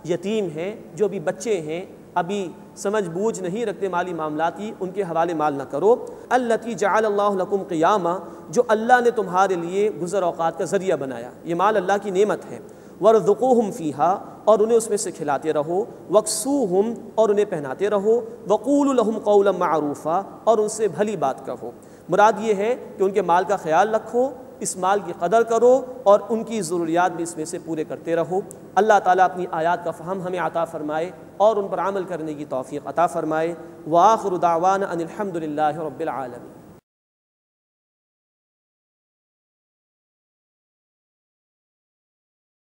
یتیم ہیں جو ابھی بچے ہیں، ابھی سمجھ بوجھ نہیں رکھتے مالی معاملات کی، ان کے حوالے مال نہ کرو۔ التی جعل اللہ لکم قیاما، جو اللہ نے تمہارے لیے گزر اوقات کا ذریعہ بنایا، یہ مال اللہ کی نعمت ہے۔ وارزقوہم فیہا، اور انہیں اس میں سے کھلاتے رہو۔ واکسوہم، اور انہیں پہناتے رہو۔ وقولوا لہم قولا معروفا، اور ان سے بھلی بات کہو۔ مراد یہ ہے کہ ان کے مال کا خیال رکھو، اس مال کی قدر کرو اور ان کی ضروریات بھی اس میں سے پورے کرتے رہو۔ اللہ تعالیٰ اپنی آیات کا فہم ہمیں عطا فرمائے اور ان پر عمل کرنے کی توفیق عطا فرمائے۔ وآخر دعوانا ان الحمد للہ رب العالمین۔